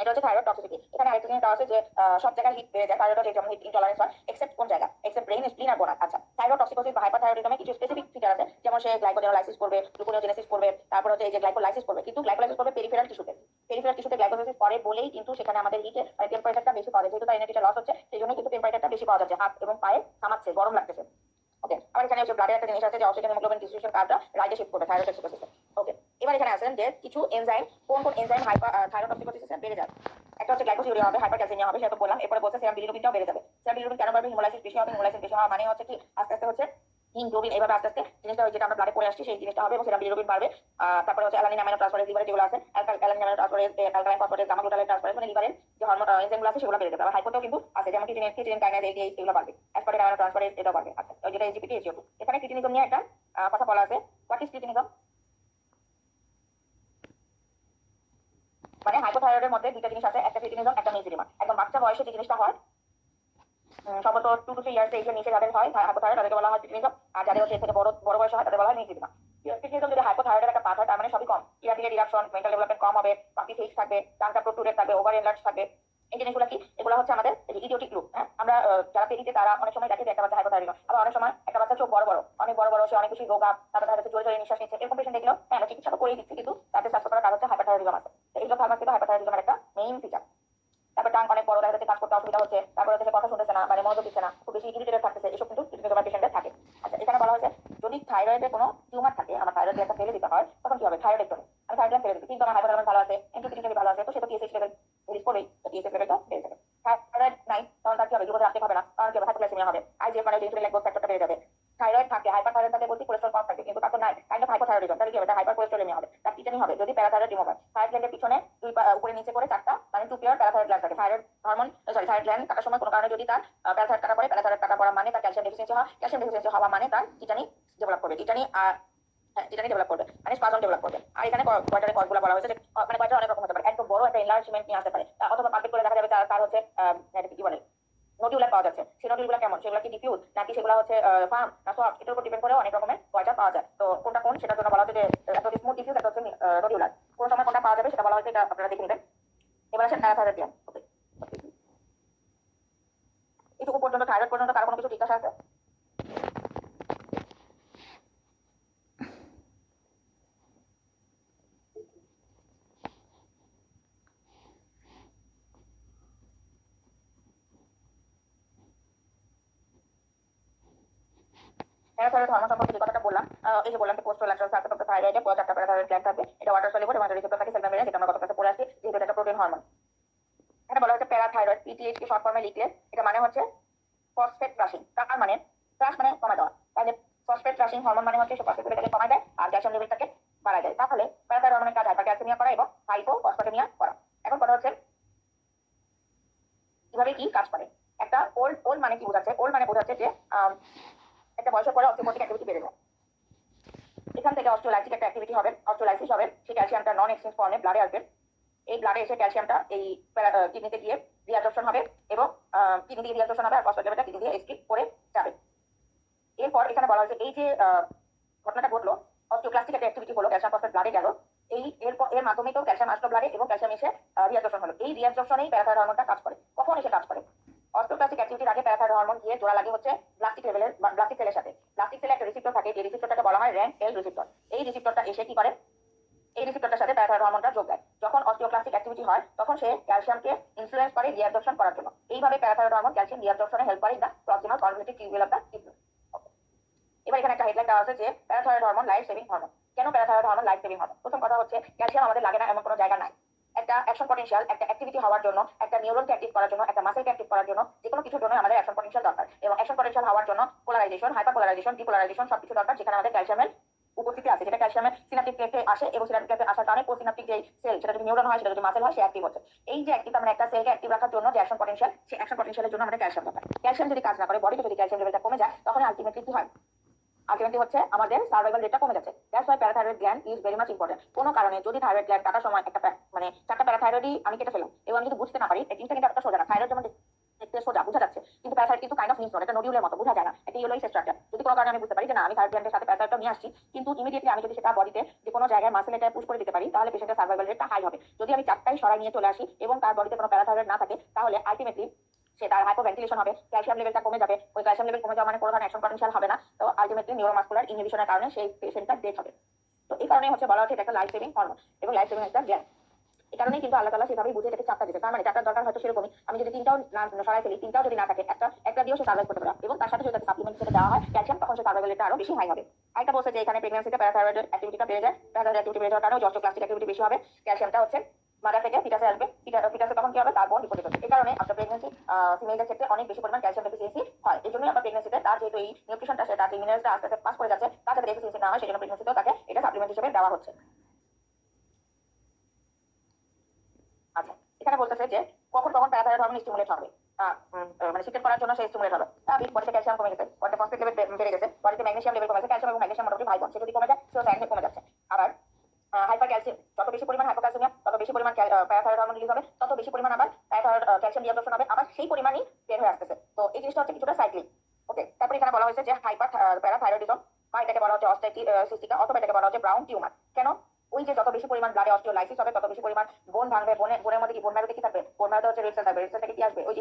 এটা হচ্ছে থাইরয়েড টক্সিসিটি। এখানে আরেকটা জিনিস আছে যে সব জায়গায় হিট বেড়ে যায়, থাইরয়েডের যেমন হিট ইনটলারেন্স হয় এক্সেপ্ট কোন জায়গা, এক্সেপ্ট ব্রেন, স্প্লিন আর বোনাস। আচ্ছা, থাইরয়েড টক্সিকোসিস বা হাইপারথাইরয়েডিজমে কিছু স্পেসিফিক ফিচার আছে, যেমন সে গ্লাইকোজেনোলাইসিস করবে, গ্লুকোনিওজেনেসিস করবে, তারপর হচ্ছে এই যে গ্লাইকোলাইসিস করবে, কিন্তু গ্লাইকোলাইসিস করবে পেরিফেরাল টিস্যুতে। পেরিফেরাল টিস্যুতে গ্লাইকোলাইসিস করে বলেই কিন্তু সেখানে আমাদের হিটে টেম্পারেচারটা বেশি পাওয়া যায়, যেহেতু তার এনার্জিটা লস হচ্ছে সেই জন্য কিন্তু টেম্পারেচারটা বেশি পাওয়া যাচ্ছে, হাত এবং পায়ে ঘামাচ্ছে, গরম লাগতেছে। ওকে, আবার এখানে হচ্ছে ব্লাডের একটা জিনিস আছে যে অক্সিজেন হিমোগ্লোবিন ডিস্ট্রিবিউশন কার্ভটা রাইটে শিফট করবে থাইরয়েড টক্সিকোসিসে। ওকে, এবার এখানে আসেন যে কিছু এনজাইম, কোন কোন এনজাইম থাইরয়েড টক্সিকোসিসে বেড়ে যায়। একটা হচ্ছে গ্লাইকোসিউরিয়া হবে, হাইপারক্যালসিমিয়া হবে, সেটা তো বললাম। এরপরে বলছে সেরাম বিলিরুবিনটাও বেড়ে যাবে। সেরাম বিলিরুবিন কেন বাড়বে? হিমোলাইসিস বেশি হবে। হিমোলাইসিস বেশি হওয়া মানে হচ্ছে কি আস্তে আস্তে হচ্ছে হিমোগ্লোবিন এইভাবে আস্তে আস্তে জিনিসটা যেটা আমরা ব্লাডে পড়ে আসছি সেই জিনিসটা হবে এবং সেরাম বিলিরুবিন বাড়বে। তারপরে হচ্ছে অ্যালানিন অ্যামাইনো ট্রান্সফারেজ লিভারে যেগুলো আছে, alanine amino transferase, alkaline phosphatase, gamma glutamyl transferase, মানে লিভারের যে হরমোন এনজাইমগুলো আছে সেগুলো বেড়ে যাবে। আবার হাইপোতেও কিন্তু আছে, যেমন কিটিনিন কাইনেজ, এগুলো বাড়বে। অ্যাসপার্টিক অ্যামাইনো ট্রান্সফারেজ এটাও বাড়বে। আচ্ছা, ওই যেটা এজিপিটি এজিও2। এখানে ক্রিটিনিজম নিয়ে একটা কথা বলা আছে। What is cretinism? মানে হাইপোথাইরয়েডের মধ্যে দুইটা জিনিস আছে, একটা ক্রিটিনিজম, একটা মেজিরিমা। একদম বাচ্চা বয়সে যে জিনিসটা হয় সম্ভবত 2 to 3 ইয়ার্স এর নিচে যাদের হয় হাইপোথাইরয়েড তাদেরকে বলা হয় ক্রিটিনিজম, আর যাদের হচ্ছে এর থেকে বড় বড় বয়স হয় তাদের বলা হয় মেজিরিমা। ক্রিটিনিজম যদি হাইপোথাইরয়েডের একটা পার্ট হয় তার মানে সবই কম, ইরাটিলে রিডাকশন, মেন্টাল ডেভেলপমেন্ট কম হবে, বাকি ফিক্স থাকবে, টাংটা প্রোট্রুডেড থাকবে, ওভার এনলার্জ থাকবে। এই জিনিসগুলো কি? এগুলো হচ্ছে আমাদের ইডিওটিক লুক। হ্যাঁ, আমরা যারা পেরিতে তারা অনেক সময় দেখে যে একটা বাচ্চা হাইপোথাইরয়েড, আবার অনেক সময় একটা বাচ্চা চোখ বড় বড়, অনেক বড় বড়, সে অনেক বেশি রোগা, তারপর দেখা যাচ্ছে জোরে জোরে নিঃশ্বাস নিচ্ছে, এরকম পেশেন্ট দেখলেও হ্যাঁ আমরা চিকিৎসা তো করেই দিচ্ছি কিন্তু তাদের স্বাস্থ্য করার কাজ হচ্ছে হাইপোথাইরয়েডিজম আছে। তো এইগুলো ফার্মাসিতে হাইপোথাইরয়েডিজমের একটা মেইন ফিচার। তারপর টাং অনেক বড়, দেখা যাচ্ছে কাজ করতে অসুবিধা হচ্ছে, তারপর হচ্ছে কথা শুনতেছে না, মানে মনোযোগ দিচ্ছে না, খুব বেশি ইরিটেটেড থাকতেছে, এসব কিন্তু ক্রিটিনিজমের পেশেন্টের থাকে। আচ্ছা, এখানে বলা হয়েছে যদি থাইরয়েডে কোনো টিউমার থাকে, আমার থাইরয়েড গ্ল্যান্ডটা ফেলে দিতে হয়, তখন কি হবে? থাইরয়েডেক্টমি। আমি থাইরয়েড গ্ল্যান্ড ফেলে দিচ্ছি কিন্তু আমার হাইপোথাইরয়েড ভালো আছে, এন্টিপিটিউটারি ভালো আছে, তো সে তো টিএসএইচ লেভেল রিলিজ করবেই, তো টিএসএইচ লেভেলটা বেড়ে যাবে। থাইরয়েড নাই তখন তার কি হবে? গ্লুকোজ রাখতে হবে না, কারণ কি হবে? হাইপোগ্লাইসেমিয়া হবে, আইজিএফ মানে ইনসুলিন লাইক গ্রোথ ফ্যাক্টরটা বেড়ে যাবে। থাইরয়েড থাকে, হাইপারথাইরয়েড থাকে বলতে কোলেস্ট্রল কম থাকে, কিন্তু তার তো নাই, কাইন্ড অফ হাইপোথাইরয়েডিজম, তাহলে কি হবে? হাইপার কোলেস্ট্রলেমিয়া হবে। তার টিটানি হবে যদি প্যারাথাইরয়েড রিমুভ হয়। থাইরয়েড গ্ল্যান্ডের পিছনে উপরে নিচে করে চারটা মানে 2 পেয়ার প্যারাথাইরয়েড গ্ল্যান্ড থাকে। Thyroid hormone sorry thyroid gland কাটার সময় কোনো কারণে যদি তার প্যারাথাইরয়েড কাটা পড়ে, প্যারাথাইরয়েড কাটা পড়া মানে তার ক্যালসিয়াম ডেফিসিয়েন্সি হয়, ক্যালসিয়াম ডেফিসিয়েন্সি হওয়া মানে তার টিটানি ডেভেলপ করবে, টিটানি আর হ্যাঁ টিটানি ডেভেলপ করবে মানে স্পাজম ডেভেলপ করবে। আর এখানে কোয়ার্টারে কজগুলো বলা হয়েছে যে মানে কোয়ার্টার অনেক রকম হতে পারে, একদম বড় একটা এনলার্জমেন্ট নিয়ে আসতে পারে, অথবা পারফেক্ট করে দেখা যাবে তার হচ্ছে কি বলে নোডিউলার পাওয়া যাচ্ছে। সেই নোডিউলগুলো কেমন? সেগুলো কি ডিফিউজ নাকি সেগুলো হচ্ছে ফার্ম না সফট, এটার উপর ডিপেন্ড করে অনেক রকমের কোয়ার্টার পাওয়া যায়। তো কোনটা কোন সেটার জন্য বলা হচ্ছে যে একটা হচ্ছে স্মুথ ডিফিউজ, একটা হচ্ছে নোডিউলার। কোন সময় কোনটা পাওয়া যাবে সেটা বলা হচ্ছে, এটা আপনারা দেখে নেবেন। এবার আসেন প্যারাথাইরয়েড গ্ল্যান্ড। ওকে, এটুকু পর্যন্ত থাইরয়েড পর্যন্ত কারো কোনো কিছু জিজ্ঞাসা আছে? প্যারাথাইরয়েড হরমোন সম্পর্কে যে কথাটা বললাম, এই যে বললাম যে পোস্টোল্যাক্টাল সার্কেল অফ দ্য থাইরয়েডে চারটা প্যারাথাইরয়েড গ্ল্যান্ড থাকবে, এটা ওয়াটার সলিউবল এবং রিসেপ্টর থাকে সেল মেমব্রেনে, যেটা আমরা গত ক্লাসে পড়ে আসছি, যেহেতু এটা প্রোটিন হরমোন। এটা বলা হচ্ছে প্যারাথাইরয়েড, পিটিএইচ কে শর্ট ফর্মে লিখলে এটা মানে হচ্ছে ফসফেট ক্রাশিং। তার মানে ক্রাশ মানে কমায় দেওয়া, তাহলে ফসফেট ক্রাশিং হরমোন মানে হচ্ছে ফসফেট লেভেলটাকে কমায় দেয় আর ক্যালসিয়াম লেভেলটাকে বাড়ায় দেয়। তাহলে প্যারাথাইরয়েড হরমোনের কাজ হাইপারক্যালসিমিয়া করা এবং হাইপোফসফেটেমিয়া করা। এখন কথা হচ্ছে কিভাবে কি কাজ করে। একটা ওল্ড ওল্ড মানে কি বোঝাচ্ছে? ওল্ড মানে বোঝাচ্ছে যে একটা বয়সের পরে অস্টিওপোটিক অ্যাক্টিভিটি বেড়ে যায়, এখান থেকে অস্টিওলাইটিক একটা অ্যাক্টিভিটি হবে, অস্টিওলাইসিস হবে, সেই ক্যালসিয়ামটা নন এক্সচেঞ্জ ফর্মে ব্লাডে আসবে, এই ব্লাডে এসে ক্যালসিয়ামটা এই কিডনিতে গিয়ে রিঅ্যাবজর্পশন হবে এবং কিডনি দিয়ে রিঅ্যাবজর্পশন হবে আর ফসফেট লেভেলটা কিডনি দিয়ে এক্সক্রিট করে যাবে। এরপর এখানে বলা হয়েছে এই যে ঘটনাটা ঘটলো, অস্টিওক্লাস্টিক একটা অ্যাক্টিভিটি হলো, ক্যালসিয়াম ফসফেট ব্লাডে গেল, এই এর মাধ্যমে তো ক্যালসিয়াম আসলো ব্লাডে এবং ক্যালসিয়াম এসে রিঅ্যাবজর্পশন হলো, এই রিঅ্যাবজর্পশনেই প্যারাথাইরয়েড হরমোনটা কাজ করে। কখন এসে কাজ করে? অস্টিওক্লাস্টিক অ্যাক্টিভিটির আগে প্যারাথাইরয়েড হরমোন গিয়ে জোড়া লাগে হচ্ছে ব্লাস্টিক লেভেলের ব্লাস্টিক সেলের সাথে। ব্লাস্টিক সেলে একটা রিসিপ্টর থাকে, যে রিসিপ্টরটাকে বলা হয় র্যাঙ্ক এল রিসিপ্টর। এই রিসিপ্টরটা এসে কি করে? এই রিসিপ্টরটার সাথে প্যারাথাইরয়েড হরমোনটা যোগ দেয়। যখন অস্টিওক্লাস্টিক অ্যাক্টিভিটি হয় তখন সে ক্যালসিয়ামকে ইনফ্লুয়েন্স করে রিঅ্যাবজর্পশন করার জন্য। এইভাবে প্যারাথাইরয়েড হরমোন ক্যালসিয়াম রিঅ্যাবজর্পশনে হেল্প করে in the proximal convoluted tubule of the kidney. এবার এখানে একটা হেডলাইন দেওয়া আছে যে parathyroid hormone life saving hormone. কেন parathyroid hormone life saving hormone? প্রথম কথা হচ্ছে ক্যালসিয়াম আমাদের লাগে না এমন কোনো জায়গা নাই। একটা অ্যাকশন পটেনশিয়াল, একটা অ্যাক্টিভিটি হওয়ার জন্য, একটা নিউরনকে অ্যাক্টিভ করার জন্য, একটা মাসেলকে অ্যাক্টিভ করার জন্য, যে কোনো কিছুর জন্য আমাদের অ্যাকশন পটেনশিয়াল দরকার। এবং অ্যাকশন পটেনশিয়াল হওয়ার জন্য পোলারাইজেশন, হাইপার পোলারাইজেশন, ডিপোলারাইজেশন সবকিছু দরকার, যেখানে আমাদের ক্যালসিয়ামের উপস্থিতি আছে, যেটা ক্যালসিয়ামের সিনাপটিক ক্লেফটে আসে এবং সিনাপটিক ক্লেফটে আসার কারণে পোস্টসিনাপটিক যে সেল, সেটা যদি নিউরন হয়, সেটা যদি মাসেল হয়, সে অ্যাক্টিভ হচ্ছে। এই যে অ্যাক্টিভ মানে একটা সেলকে অ্যাক্টিভ রাখার জন্য যে অ্যাকশন পটেনশিয়াল, সেই অ্যাকশন পটেনশিয়ালের জন্য আমাদের ক্যালসিয়াম দরকার। ক্যালসিয়াম যদি কাজ না করে, বডিতে যদি ক্যালসিয়াম লেভেলটা কমে যায়, তখন আলটিমেটলি কি হয়? আলটিমেটলি হচ্ছে আমাদের সার্ভাইভাল রেটটা কমে যাচ্ছে। That's why parathyroid gland is very much important. কোনো কারণে যদি থাইরয়েড গ্ল্যান্ড কাটার সময় একটা মানে চারটা প্যারাথাইরয়েডই আমি কেটে ফেলাম এবং আমি যদি বুঝতে না পারি, এই জিনিসটা কিন্তু একটা সোজা না। থাইরয়েড যেমন দেখতে সোজা বোঝা যাচ্ছে, কিন্তু প্যারাথাইরয়েড কিন্তু কাইন্ড অফ নিউজ, এটা নোডিউলের মতো বোঝা যায় না, এটা ইয়েলোইশ স্ট্রাকচার। যদি কোনো কারণে আমি বুঝতে পারি যে না আমি থাইরয়েড গ্ল্যান্ডের সাথে প্যারাথাইরয়েডটা নিয়ে আসছি, কিন্তু ইমিডিয়েটলি আমি যদি সেটা বডিতে যে কোনো জায়গায় মাসেল এটা পুশ করে দিতে পারি, তাহলে পেশেন্টের সার্ভাইভাল রেটটা হাই হবে। যদি আমি চারটাই সরাই নিয়ে চলে আসি এবং তার বডিতে কোনো প্যারাথাইরয়েড না থাকে, তাহলে আলটিমেটলি সে তার হাইপোভেন্টিলেশন হবে, ক্যালসিয়াম লেভেলটা কমে যাবে। ওই ক্যালসিয়াম লেভেল কমে যাওয়া মানে কোনো ধরনের অ্যাকশন পটেনশিয়াল হবে না, তো আলটিমেটলি নিউরোমাসকুলার ইনহিবিশনের কারণে সেই পেশেন্টটা ডেথ হবে। তো এই কারণে হচ্ছে বলা হচ্ছে এটা একটা লাইফ সেভিং হরমোন এবং লাইফ সেভিং একটা গ্ল্যান্ড। এই কারণেই কিন্তু আল্লাহ তাআলা সেভাবেই বুঝে এটাকে চাপটা দিতে। তার মানে চারটার দরকার হয়তো সেরকমই, আমি যদি তিনটাও না সরাই ফেলি, তিনটাও যদি না থাকে, একটা দিয়েও সে সার্ভাইভ করতে পারে, এবং তার সাথে যদি সাপ্লিমেন্ট হিসেবে দেওয়া হয় ক্যালসিয়াম, তখন সে সার্ভাইভাল রেটটা আরো বেশি হাই হবে। আরেকটা বলছে যে এখানে প্রেগন্যান্সিতে প্যারাথাইরয়েডের অ্যাক্টিভিটিটা বেড়ে যায়, প্যারাথাইরয়েড অ্যাক্টিভিটি বেড়ে যাওয়ার কারণে অস্টিওক্লাস্টিক অ্যাক্টিভিটি বেশি হবে। ক্যালসিয়ামটা হচ্ছে মাদার থেকে ফিটাসে আসবে, ফিটাসে তখন কি হবে, তার বোন ডিপোজিট হবে। এই কারণে আফটার প্রেগন্যান্সি ফিমেলদের ক্ষেত্রে অনেক বেশি পরিমাণ ক্যালসিয়াম ডেফিসিয়েন্সি হয়। এই জন্যই আপনার প্রেগন্যান্সিতে তার যেহেতু এই নিউট্রিশনটা সে তার যে মিনারেলসটা আস্তে আস্তে পাস করে যাচ্ছে, তার যাতে ডেফিসিয়েন্সি না হয়, সেই জন্য প্রেগন্যান্সিতেও তাকে এটা সাপ্লিমেন্ট হিসেবে দেওয়া হচ্ছে। আচ্ছা, এখানে বলতেছে যে কখন কখন প্যারাথাইরয়েড হরমোন স্টিমুলেট হবে, মানে সিক্রেট করার জন্য সেই স্টিমুলেট হবে। বডিতে ক্যালসিয়াম কমে গেছে, বডিতে ফসফেট লেভেল বেড়ে গেছে, বডিতে ম্যাগনেসিয়াম লেভেল কমে গেছে। ক্যালসিয়াম এবং ম্যাগনেসিয়াম মোটামুটি ভাই বোন, সে যদি কমে যায় সেও সাইড কমে যাচ্ছে। আবার হাইপার ক্যালসিয়াম, যত বেশি পরিমাণ হাইপোক্যালসিয়াম তত বেশি পরিমাণ প্যারাথাইরয়েড হরমোন রিলিজ হবে, তত বেশি পরিমাণ আবার প্যারাথাইরয়েড ক্যালসিয়াম রিঅ্যাবজর্পশন হবে, আবার সেই পরিমাণই বের হয়ে আসতেছে। তো এই জিনিসটা হচ্ছে কিছুটা সাইক্লিক। ওকে, তারপরে এখানে বলা হয়েছে যে হাইপার প্যারাথাইরয়েডিজম, বা এটাকে বলা হচ্ছে অস্টাইটিসিস্টিকা, অথবা এটাকে বলা হচ্ছে ব্রাউন টিউমার। কেন? ওই যে যত বেশি পরিমাণ ব্লাডে অস্টিওলাইসিস হবে, তত বেশি পরিমাণ বোন ভাঙবে। বোনের মধ্যে কি, বোন ম্যারোতে কি থাকবে, বোন ম্যারোতে হচ্ছে রেড সেল থাকবে। রেড সেল থেকে কি আসবে, ওই যে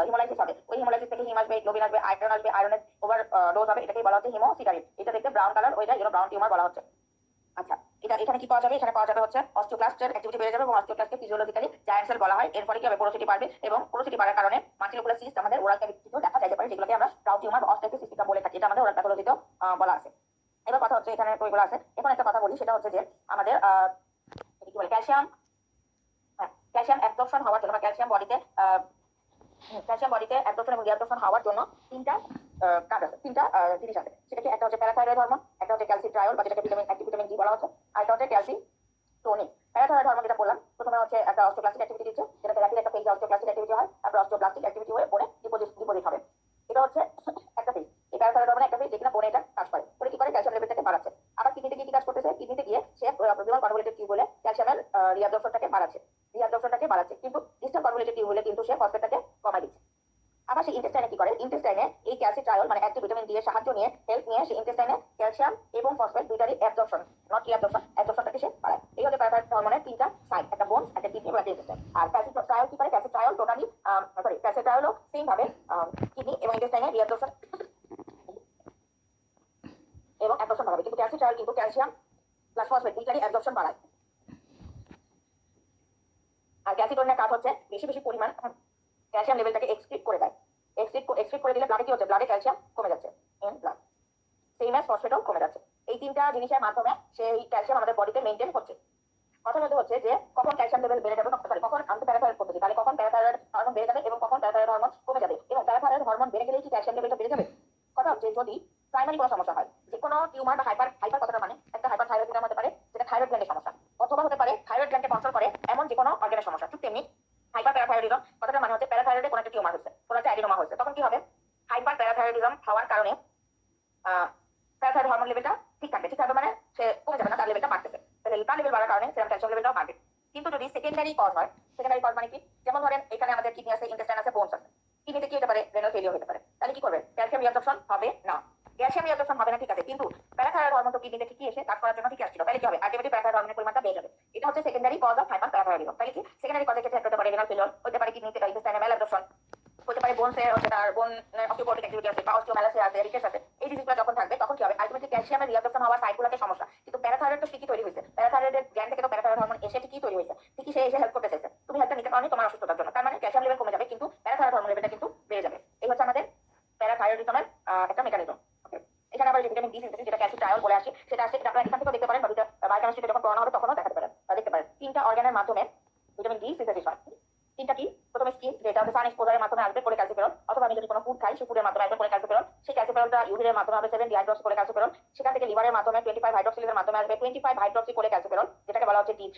হিমোলাইসিস হবে, ওই হিমোলাইসিস থেকে হিম আসবে, গ্লোবিন আসবে, আয়রন আসবে, আয়রনের ওভার ডোজ হবে, এটাকেই বলা হচ্ছে হিমোসিডারিন। এটা দেখতে ব্রাউন কালার, ওইটা ব্রাউন টিউমার বলা হচ্ছে। আচ্ছা, এটা এখানে কি পাওয়া যাবে, এখানে পাওয়া যাবে হচ্ছে অস্টিওক্লাস্টের অ্যাক্টিভিটি বেড়ে যাবে, এবং অস্টিওক্লাস্টকে ফিজিওলজিক্যালি জায়ান্ট সেল বলা হয়। এর ফলে কি হবে, পোরোসিটি বাড়বে, এবং পোরোসিটি বাড়ার কারণে মাল্টিলোকুলার সিস্ট আমাদের ওরাল ক্যাভিটিতেও দেখা যেতে পারে, যেগুলোকে আমরা ব্রাউন টিউমার বা অস্টাইটিসিস্টিকা বলে থাকি। এটা আমাদের ওরাল প্যাথোলজিতেও বলা আছে। এবার কথা হচ্ছে এখানে ওইগুলো আছে। এখন একটা কথা বলি, সেটা হচ্ছে যে আমাদের কি বলে, ক্যালসিয়াম, হ্যাঁ, ক্যালসিয়াম অ্যাবজর্পশন হওয়ার জন্য বা ক্যালসিয়াম বডিতে অ্যাবজর্পশন এবং ডিঅ্যাবজর্পশন হওয়ার জন্য তিনটা কাজ আছে, তিনটা জিনিস আছে। সেটা কি, একটা হচ্ছে প্যারাথাইরয়েড হরমোন, একটা হচ্ছে ক্যালসিট্রায়োল বা যেটাকে ভিটামিন ডি বলা হচ্ছে, আর একটা হচ্ছে ক্যালসিটোনিন। প্যারাথাইরয়েড হরমোন যেটা বললাম, প্রথমে হচ্ছে একটা অস্টিওক্লাস্টিক অ্যাক্টিভিটি দিচ্ছে, যেটা থেরাপির একটা ফেজে অস্টিওক্লাস্টিক অ্যাক্টিভিটি হয়, তারপর অস্টিওব্লাস্টিক অ্যাক্টিভিটি হয়ে বনে ডিপোজিট হবে। এটা হচ্ছে একটা ফেজ। এই প্যারাথাইরয়েড হরমোন একটা ফেজ, যেখানে বনে এটা কাজ করে। পরে কি করে, ক্যালসিয়াম লেভেলটাকে বাড়াচ্ছে। আবার কিডনিতে কি কাজ করতেছে, কিডনিতে গিয়ে সে প্রক্সিমাল কনভলিউটেড টিউবুলে ক্যালসিয়ামের রিঅ্যাবজর্পশনটাকে বাড়াচ্ছে, কিন্তু ডিস্টাল কনভলিউটেড টিউবুলে কিন্তু সে ফসফেটটাকে কমায় দিচ্ছে। আবার সেই ইন্টেস্টাইনে কি করে, ইন্টেস্টাইনে এই ক্যালসিট্রায়োল মানে অ্যাক্টিভ ভিটামিন ডি এর সাহায্য নিয়ে, হেল্প নিয়ে, সেই ইন্টেস্টাইনে ক্যালসিয়াম এবং ফসফেট দুইটারই অ্যাবজর্পশন, নট অ্যাবজর্পশনটাকে সে বাড়ায়। এই হচ্ছে প্যারাথাইরয়েড হরমোনের তিনটা সাইড, একটা বোনস, একটা কিডনি এবং একটা ইন্টেস্টাইন। আর ক্যালসিট্রায়োল কি করে, ক্যালসিট্রায়োলও সেম ভাবে কিডনি এবং ইন্টেস্টাইনে রিঅ্যাবজর্পশন এবং অ্যাবজর্পশন বাড়াবে, কিন্তু ক্যালসিট্রায়োল কিন্তু ক্যালসিয়াম প্লাস ফসফেট দুইটারই অ্যাবজর্পশন বাড়ায়। আর ক্যালসিটোনিনের কাজ হচ্ছে বেশি বেশি পরিমাণ ক্যালসিয়াম লেভেলটাকে এক্সক্রিট করে দেয়। এক্সক্রিট করে দিলে ব্লাডে কি হচ্ছে, ব্লাডে ক্যালসিয়াম কমে যাচ্ছে, ইন ব্লাড সেম অ্যাজ ফসফেটও কমে যাচ্ছে। এই তিনটা জিনিসের মাধ্যমে সেই ক্যালসিয়াম আমাদের বডিতে মেইনটেইন হচ্ছে। কথা বলতে হচ্ছে যে কখন ক্যালসিয়াম লেভেল বেড়ে যাবে, সরি কখন আমি প্যারাথাইরয়েড করতেছি, তাহলে কখন প্যারাথাইরয়েড হরমোন বেড়ে যাবে এবং কখন প্যারাথাইরয়েড হরমোন কমে যাবে, এবং প্যারাথাইরয়েড হরমোন বেড়ে গেলেই কি ক্যালসিয়াম লেভেলটা বেড়ে যাবে। কথা হচ্ছে যদি প্রাইমারি কোনো সমস্যা হয়, যে কোনো টিউমার বা হাইপার কথাটা মানে একটা হাইপার থাইরয়েডিজম হতে পারে, যেটা থাইরয়েড গ্ল্যান্ডের সমস্যা, অথবা হতে পারে থাইরয়েড গ্ল্যান্ডকে কন্ট্রোল করে এমন যে কোনো অর্গানের সমস্যা। ঠিক তেমনি হাইপার প্যারাথাইরয়েডিজম কথাটার মানে হচ্ছে প্যারাথাইরয়েডে কোনো একটা টিউমার হচ্ছে, কোনো একটা অ্যাডিনোমা হচ্ছে, তখন কি হবে, হাইপার প্যারাথাইরয়েডিজম হওয়ার কারণে প্যারাথাইরয়েড হরমোন লেভেলটা ঠিক থাকবে মানে সে কমে যাবে না, তার লেভেলটা বাড়তেছে। তাহলে তার লেভেল বাড়ার কারণে সেরকম ক্যালসিয়াম লেভেলটাও বাড়বে। কিন্তু যদি সেকেন্ডারি কজ হয়, সেকেন্ডারি কজ মানে কি, যেমন ধরেন এখানে আমাদের কিডনি আছে, ইন্টেস্টাইন আছে, বোনস আছে, কিডনিতে কি হতে পারে, রেনাল ফেলিওর হতে পারে, তাহলে কি করবে, ক্যালসিয়াম রিঅ্যাবজর্পশন হবে না। ক্যালসিয়াম রিঅ্যাবজর্পশন হবে না, ঠিক আছে, কিন্তু প্যারাথাইরয়েড হরমোন তো কিডনিতে ঠিকই এসে কাজ করার জন্য ঠিক আসছিল, তাহলে কি হবে, আলটিমেটলি প্যারাথাইরয়েড হরমোনের পরিমাণটা বেড়ে যাবে। এটা হচ্ছে secondary cause of hyperparathyroidism. তাহলে কি সেকেন্ডারি কজের ক্ষেত্রে হতে পারে রেনাল ফেলিওর, হতে পারে কিডনিতে ইন্টেস্টাইনে ম্যাল অ্যাবজর্পশন, হতে পারে বোনসে হচ্ছে তার বোন অস্টিওপোরোটিক অ্যাক্টিভিটি আছে, বা অস্টিওম্যালাসিয়া আছে, রিকেটস আছে। এই জিনিসগুলো যখন থাকবে তখন কি হবে, আলটিমেটলি ক্যালসিয়ামের রিঅ্যাবজর্পশন হওয়ার সাইটগুলোতে সমস্যা, কিন্তু প্যারাথাইরয়েড তো ঠিকই তৈরি হয়েছে, প্যারাথাইরয়েডের গ্ল্যান্ড থেকে তো প্যারাথাইরয়েড হরমোন এসে ঠিকই তৈরি হয়েছে, ঠিকই সে এসে হেল্প করতে চাইছে, তুমি হেল্পটা নিতে পারোনি তোমার অসুস্থতার জন্য, তার মানে ক্যালসিয়াম লেভেল কমে যাবে, কিন্তু প্যারাথাইরয়েড হরমোন লেভেলটা কিন্তু বেড়ে যাবে। এই হচ্ছে আমাদের প্যারাথাইরয়েডিজমের একটা মেকানিজম। এখানে আবার ভিটামিন ডি সিনথেসিস, যেটা ক্যালসিট্রায়োল বলে আসে, সেটা আসছে, এটা আপনারা এখান থেকেও দেখতে পারেন, বা বায়োকেমিস্ট্রিতে যখন পড়ানো হবে তখনও দেখতে পারেন। তিনটা অর্গানের মাধ্যমে ভিটামিন ডি সিনথেসিস হয়। তিনটা কি, প্রথমে স্কিন, যেটা হচ্ছে সান এক্সপোজারের মাধ্যমে আসবে করে ক্যালসিফেরল, অথবা আমি যদি কোনো ফুড খাই সেই ফুডের মাধ্যমে আসবে করে ক্যালসিফেরল, সেই ক্যালসিফেরলটা ইউরিনের মাধ্যমে হবে 7 ডিহাইড্রক্সি করে ক্যালসিফেরল, সেখান থেকে লিভারের মাধ্যমে 25 হাইড্রক্সিলের মাধ্যমে আসবে 25 হাইড্রক্সি করে ক্যালসিফেরল, যেটাকে বলা হচ্ছে D3,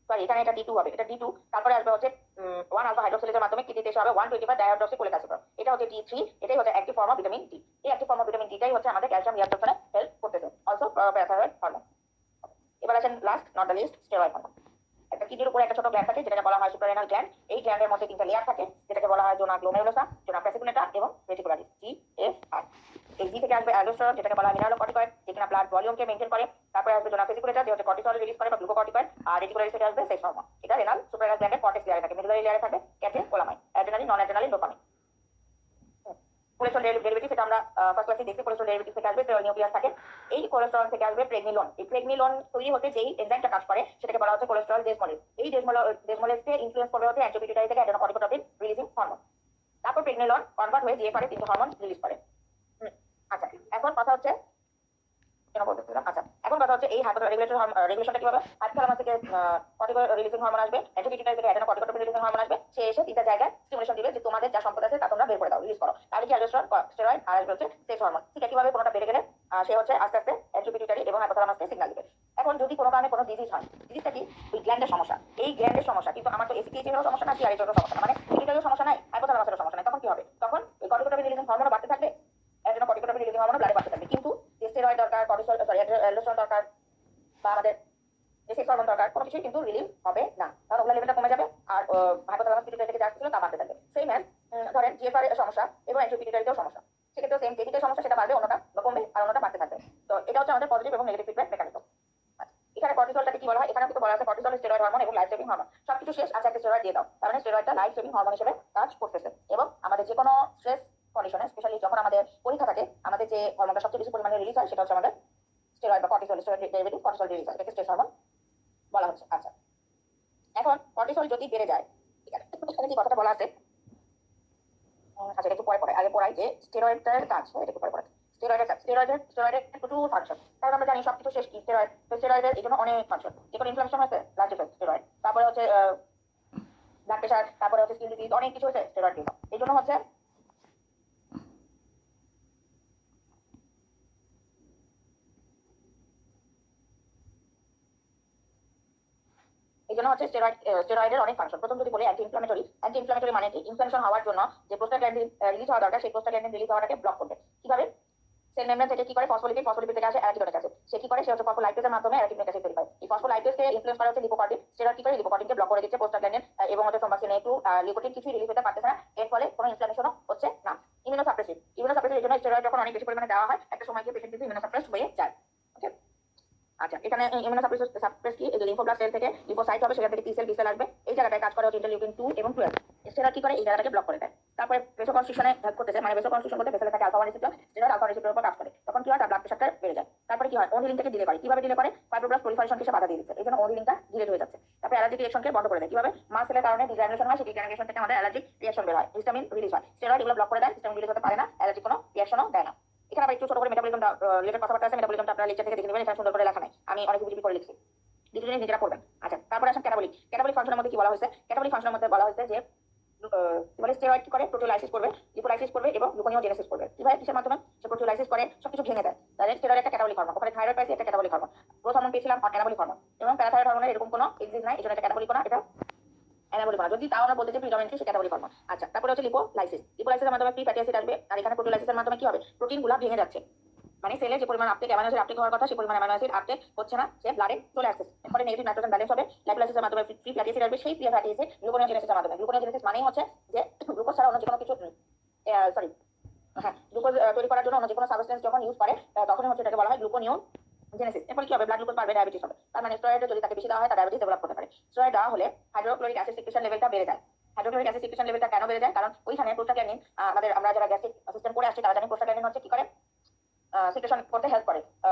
সরি এখানে এটা D2 হবে, এটা D2। তারপরে আসবে হচ্ছে 1 আলফা হাইড্রক্সিলের মাধ্যমে কিডনিতে এসে হবে 125 ডাইহাইড্রক্সি করে ক্যালসিফেরল, এটা হচ্ছে D3। এটাই হচ্ছে active form of vitamin D. এই অ্যাক্টিভ ফর্ম অফ ভিটামিন ডিটাই হচ্ছে আমাদের ক্যালসিয়াম রিঅ্যাবজর্পশনে হেল্প করতেছে, অলসো প্যারাথাইরয়েড হরমোন। এবার আসেন last not the least, steroid hormone. একটা কিডনির উপরে একটা ছোট গ্ল্যান্ড থাকে, যেটাকে বলা হয় সুপ্রারেনাল গ্ল্যান্ড। এই গ্ল্যান্ডের মধ্যে তিনটা লেয়ার থাকে, যেটাকে এটাকে বলা হয় জোনা গ্লোমেরুলোসা, জোনা ফ্যাসিকুলেটা এবং রেটিকুলারিস, জিএফআর। এই জি থেকে আসবে অ্যালডোস্টেরন, যেটাকে বলা হয় মিনারেলোকর্টিকয়েড, যেখানে ব্লাড ভলিউমকে মেইনটেইন করে। তারপরে আসবে জোনা ফেসিকুলেটা, যে হচ্ছে কর্টিসল রিলিজ করে বা গ্লুকোকর্টিকয়েড। আর রেটিকুলারিস থেকে আসবে সেক্স হরমোন, এটা রেনাল সুপ্রারেনাল গ্ল্যান্ডের কর্টেক্স লেয়ারে থাকে, মেডুলারি লেয়ারে থাকে ক্যাটেকোলামাইন, অ্যাড্রেনালিন, নন অ্যাড্রেনালিন, ডোপামিন। কোলেস্ট্রল ডেরিভেটিভ, সেটা আমরা ফার্স্ট ক্লাসে দেখি। কোলেস্ট্রল ডেরিভেটিভ থেকে আসবে স্টেরল নিউক্লিয়াস থাকে। এই কোলেস্ট্রল থেকে আসবে প্রেগনিলন। এই প্রেগনিলন তৈরি হতে যেই এনজাইমটা কাজ করে সেটাকে বলা হচ্ছে কোলেস্ট্রল ডেসমোলেজ। এই ডেসমোলেজকে ইনফ্লুয়েন্স করবে হচ্ছে অ্যান্টিপিটিউটারি থেকে অ্যাডেনোকর্টিকোট্রপিন রিলিজিং হরমোন। তারপর প্রেগনিলন কনভার্ট হয়ে জিএফআর এর তিনটে হরমোন রিলিজ করে। আচ্ছা, এখন কথা হচ্ছে আচ্ছা, এখন কথা হচ্ছে এই রেগুলেশনটা কিভাবে? হাইপোথ্যালামাস থেকে কর্টিকল রিলিজিং হরমোন আসবে, অ্যান্টিপিটিউটারি থেকে অ্যাডেনোকর্টিকোট্রপিন রিলিজিং হরমোন আসবে। সে এসে তিনটা জায়গায় স্টিমুলেশন দিবে যে তোমাদের যা সম্পদ আছে তা তোমরা বের করে দাও, রিলিজ করো। তাহলে কি অ্যালডোস্টেরন, স্টেরয়েড আর আসবে হচ্ছে সেক্স হরমোন। ঠিক একইভাবে কোনটা বেড়ে গেলে সে হচ্ছে আস্তে আস্তে অ্যান্টিপিটিউটারি এবং হাইপোথ্যালামাসকে সিগন্যাল দিবে। এখন যদি কোনো কারণে কোনো ডিজিজ হয়, ডিজিজটা কি? ওই গ্ল্যান্ডের সমস্যা। এই গ্ল্যান্ডের সমস্যা, কিন্তু আমার তো এসিটিএইচ এরও সমস্যা না, টিআরএইচ এরও সমস্যা না, মানে পিটিউটারিও সমস্যা নাই, হাইপোথ্যালামাসেরও সমস্যা নাই। তখন কি হবে? তখন ওই কর্টিকোট্রপিন রিলিজিং হরমোনও বাড়তে থাকবে, অ্যাডেনোকর্টিকোট্রপিন রিলিজিং হরমোনও ব্লাডে বাড়তে থাকবে। কিন্তু স্টেরয়েড দরকার, অ্যালডোস্টেরন দরকার বা আমাদের যে সেক্স হরমোন দরকার, কোনো কিছুই কিন্তু রিলিজ হবে না, কারণ ওগুলা লেভেলটা কমে যাবে আর হাইপোথ্যালামাস পিটুইটারি থেকে যা ছিল তা বাড়তে থাকবে। সেম এর ধরেন জিএফআর এর সমস্যা এবং অ্যান্টিপিটিউটারিতেও সমস্যা, সেক্ষেত্রে সেম যেদিকে সমস্যা সেটা বাড়বে, অন্যটা কমবে আর অন্যটা বাড়তে থাকবে। তো এটা হচ্ছে আমাদের পজিটিভ এবং নেগেটিভ ফিডব্যাক মেকানিজম। এখানে কর্টিসলটাকে কি বলা হয়? এখানে কিন্তু বলা আছে কর্টিসল স্টেরয়েড হরমোন এবং লাইফ সেভিং হরমোন। সবকিছু শেষ, আচ্ছা একটা স্টেরয়েড দিয়ে দাও, তার মানে স্টেরয়েডটা লাইফ সেভিং হরমোন হিসেবে কাজ করতেছে। এবং আমাদের যে কোনো স্ট্রেস কন্ডিশনে, স্পেশালি যখন আমাদের পরীক্ষা থাকে, আমাদের যে হরমোনটা সবচেয়ে বেশি পরিমাণে রিলিজ হয় সেটা হচ্ছে আমাদের স্টেরয়েড বা cortisol, steroid derivative cortisol release হয়, এটাকে স্ট্রেস হরমোন বলা হচ্ছে। আচ্ছা, এখন কর্টিসল যদি বেড়ে যায়, ঠিক আছে, এখানে যে কথাটা বলা আছে, আচ্ছা একটু পরে আগে পড়াই যে স্টেরয়েডের কাজ, এটা একটু পরে স্টেরয়েডের প্রচুর ফাংশন, কারণ আমরা জানি সবকিছু শেষ কি স্টেরয়েড। তো স্টেরয়েডের এই জন্য অনেক ফাংশন, যে কোনো ইনফ্লামেশন হয়েছে লাস্ট এফেক্ট স্টেরয়েড, তারপরে হচ্ছে ব্লাড প্রেশার, তারপরে হচ্ছে স্কিন ডিজিজ, অনেক কিছু হচ্ছে স্টেরয়েড দিয়ে। এই জন্য হচ্ছে স্টেরয়েডের অনেক ফাংশন। প্রথম যদি বলি অ্যান্টি ইনফ্লামেটরি মানে কি? ইনফ্লামেশন হওয়ার জন্য যে প্রোস্টাগ্ল্যান্ডিন রিলিজ হওয়া দরকার, সেই প্রোস্টাগ্ল্যান্ডিন রিলিজ হওয়াটাকে ব্লক করবে। কিভাবে? সেল মেমব্রেন থেকে কি করে? ফসফোলিপিড থেকে আসে অ্যারাকিডনিক অ্যাসিড। সে কি করে? সে হচ্ছে ফসফোলাইপেজের মাধ্যমে অ্যারাকিডনিক অ্যাসিড তৈরি করে। এই ফসফোলাইপেজকে ইনফ্লুয়েন্স করা হচ্ছে লিপোকর্টিন। স্টেরয়েড কি করে? লিপোকর্টিনকে ব্লক করে দিচ্ছে প্রোস্টাগ্ল্যান্ডিন এবং হচ্ছে থ্রম্বোক্সিন A2 লিপোটিন কিছুই রিলিজ হতে পারতেছে না। এর ফলে কোনো ইনফ্লামেশনও হচ্ছে না। ইমিউনোসাপ্রেসিভ এর জন্য স্টেরয়েড যখন অনেক বেশি পরিমাণে দেওয়া হয়, একটা সময় গিয়ে পেশেন্ট কিন্তু ইমিউনোসাপ্রেস হয়ে যায়। ওকে, আচ্ছা, এখানে ইমিউনোসাপ্রেস কি? এই যে লিম্ফোব্লাস্ট সেল থেকে লিম্ফোসাইট হবে, সেখান থেকে টি সেল, বি সেল আসবে। এই জায়গাটায় কাজ করে হচ্ছে ইন্টারলিউকিন 2 এবং 12। স্টেরয়েড কি করে? এই জায়গাটাকে ব্লক করে দেয়। তারপরে ভেসোকনস্ট্রিকশনে হেল্প করতেছে, মানে ভেসোকনস্ট্রিকশন করতে ভেসেলে থাকে আলফা 1 রিসেপ্টর, স্টেরয়েড আলফা রিসেপ্টরের উপর কাজ করে। তখন কি হয়? তার ব্লাড প্রেশারটা বেড়ে যায়। তারপরে কি হয়? ওন হিলিংটাকে ডিলে করে। কিভাবে ডিলে করে? ফাইব্রোব্লাস্ট প্রলিফারেশনকে সে বাধা দিয়ে দিচ্ছে, এই জন্য ওন হিলিংটা ডিলেট হয়ে যাচ্ছে। তারপরে অ্যালার্জিক রিঅ্যাকশনকে বন্ধ করে দেয়। কিভাবে? মাসেলের কারণে ডিগ্রানুলেশন হয়, সেই ডিগ্রানুলেশন থেকে আমাদের অ্যালার্জিক রিঅ্যাকশন বের হয়, হিস্টামিন রিলিজ হয়। স্টেরয়েড এগুলো ব্লক করে দেয়, হিস্টামিন রিলিজ হতে পারে না, অ্যালার্জিক কোনো রিঅ্যাকশনও দেয় না। এখানে আবার একটু ছোট করে মেটাবলিজম রিলেটেড কথাবার্তা আছে, মেটাবলিজমটা আপনারা লেকচার থেকে দেখে নেবেন, এখানে সুন্দর করে লেখা নাই, আমি অনেক বিজিবি করে লিখছি, ডিটেইলে নিজেরা পড়বেন। আচ্ছা, তারপরে আসেন ক্যাটাবলিক ফাংশনের মধ্যে কি বলা হয়েছে? ক্যাটাবলিক ফাংশনের মধ্যে বলা হয়েছে যে বলে স্টেরয়েড কি করে? প্রোটিওলাইসিস করবে, লিপোলাইসিস করবে এবং গ্লুকোনিওজেনেসিস করবে। কিভাবে? কিসের মাধ্যমে? সে প্রোটিওলাইসিস করে সবকিছু ভেঙে দেয়। তাহলে স্টেরয়েড একটা ক্যাটাবলিক হরমোন। ওখানে থাইরয়েড পাইছি, একটা ক্যাটাবলিক হরমোন। গ্রোথ হরমোন পেয়েছিলাম, অ্যানাবলিক হরমোন। এবং প্যারাথাইরয়েড হরমোনের এরকম কোনো এক্সিস্ট নাই, এজন্য এটা ক্যাটাবলিক না, এটা অ্যানাবলিক না। যদি তাও আমরা বলতে চাই প্রিডমিনেন্টলি সে ক্যাটাবলিক হরমোন। আচ্ছা, তারপরে হচ্ছে লিপোলাইসিসের মাধ্যমে ফ্রি ফ্যাটি অ্যাসিড আসবে। আর এখানে প্রোটিওলাইসিসের মাধ্যমে কি হবে? প্রোটিনগুলো ভেঙে যাচ্ছে, মানে সেলে যে পরিমাণ আপটেক অ্যামাইনো অ্যাসিড আপটেক হওয়ার কথা, সেই পরিমাণ অ্যামাইনো অ্যাসিড আপটেক হচ্ছে না, সে ব্লাডে চলে আসছে। এরপরে নেগেটিভ নাইট্রোজেন ব্যালেন্স হবে। লাইপোলাইসিসের মাধ্যমে ফ্রি ফ্যাটি অ্যাসিড আসবে, সেই ফ্রি ফ্যাটি অ্যাসিড গ্লুকোনিওজেনেসিসের মাধ্যমে। গ্লুকোনিওজেনেসিস মানেই হচ্ছে যে গ্লুকোজ ছাড়া অন্য যে কোনো কিছু সরি হ্যাঁ, গ্লুকোজ তৈরি করার জন্য অন্য যে কোনো সাবস্টেন্স যখন ইউজ করে তখনই হচ্ছে এটাকে বলা হয় গ্লুকোনিওজেনেসিস। এরপর কি হবে? ব্লাড গ্লুকোজ বাড়বে, ডায়াবেটিস হবে। তার মানে স্টেরয়েড যদি তাকে বেশি দেওয়া হয়, তার ডায়াবেটিস ডেভেলপ করতে পারে। স্টেরয়েড দেওয়া হলে হাইড্রোক্লোরিক অ্যাসিড সিক্রেশন লেভেলটা বেড়ে যায়। হাইড্রোক্লোরিক অ্যাসিড সিক্রেশন লেভেলটা কেন বেড়ে যায়? কারণ ওইখানে প্রোস্টাগ্ল্যান্ডিন আমরা যারা গ্যাস্ট্রিক সিস্টেম করে আসছি তারা জানি প্রোস্টাগ্ল্যান্ডিন হচ্ছে কি করে? সিক্রেশন করতে হেল্প করে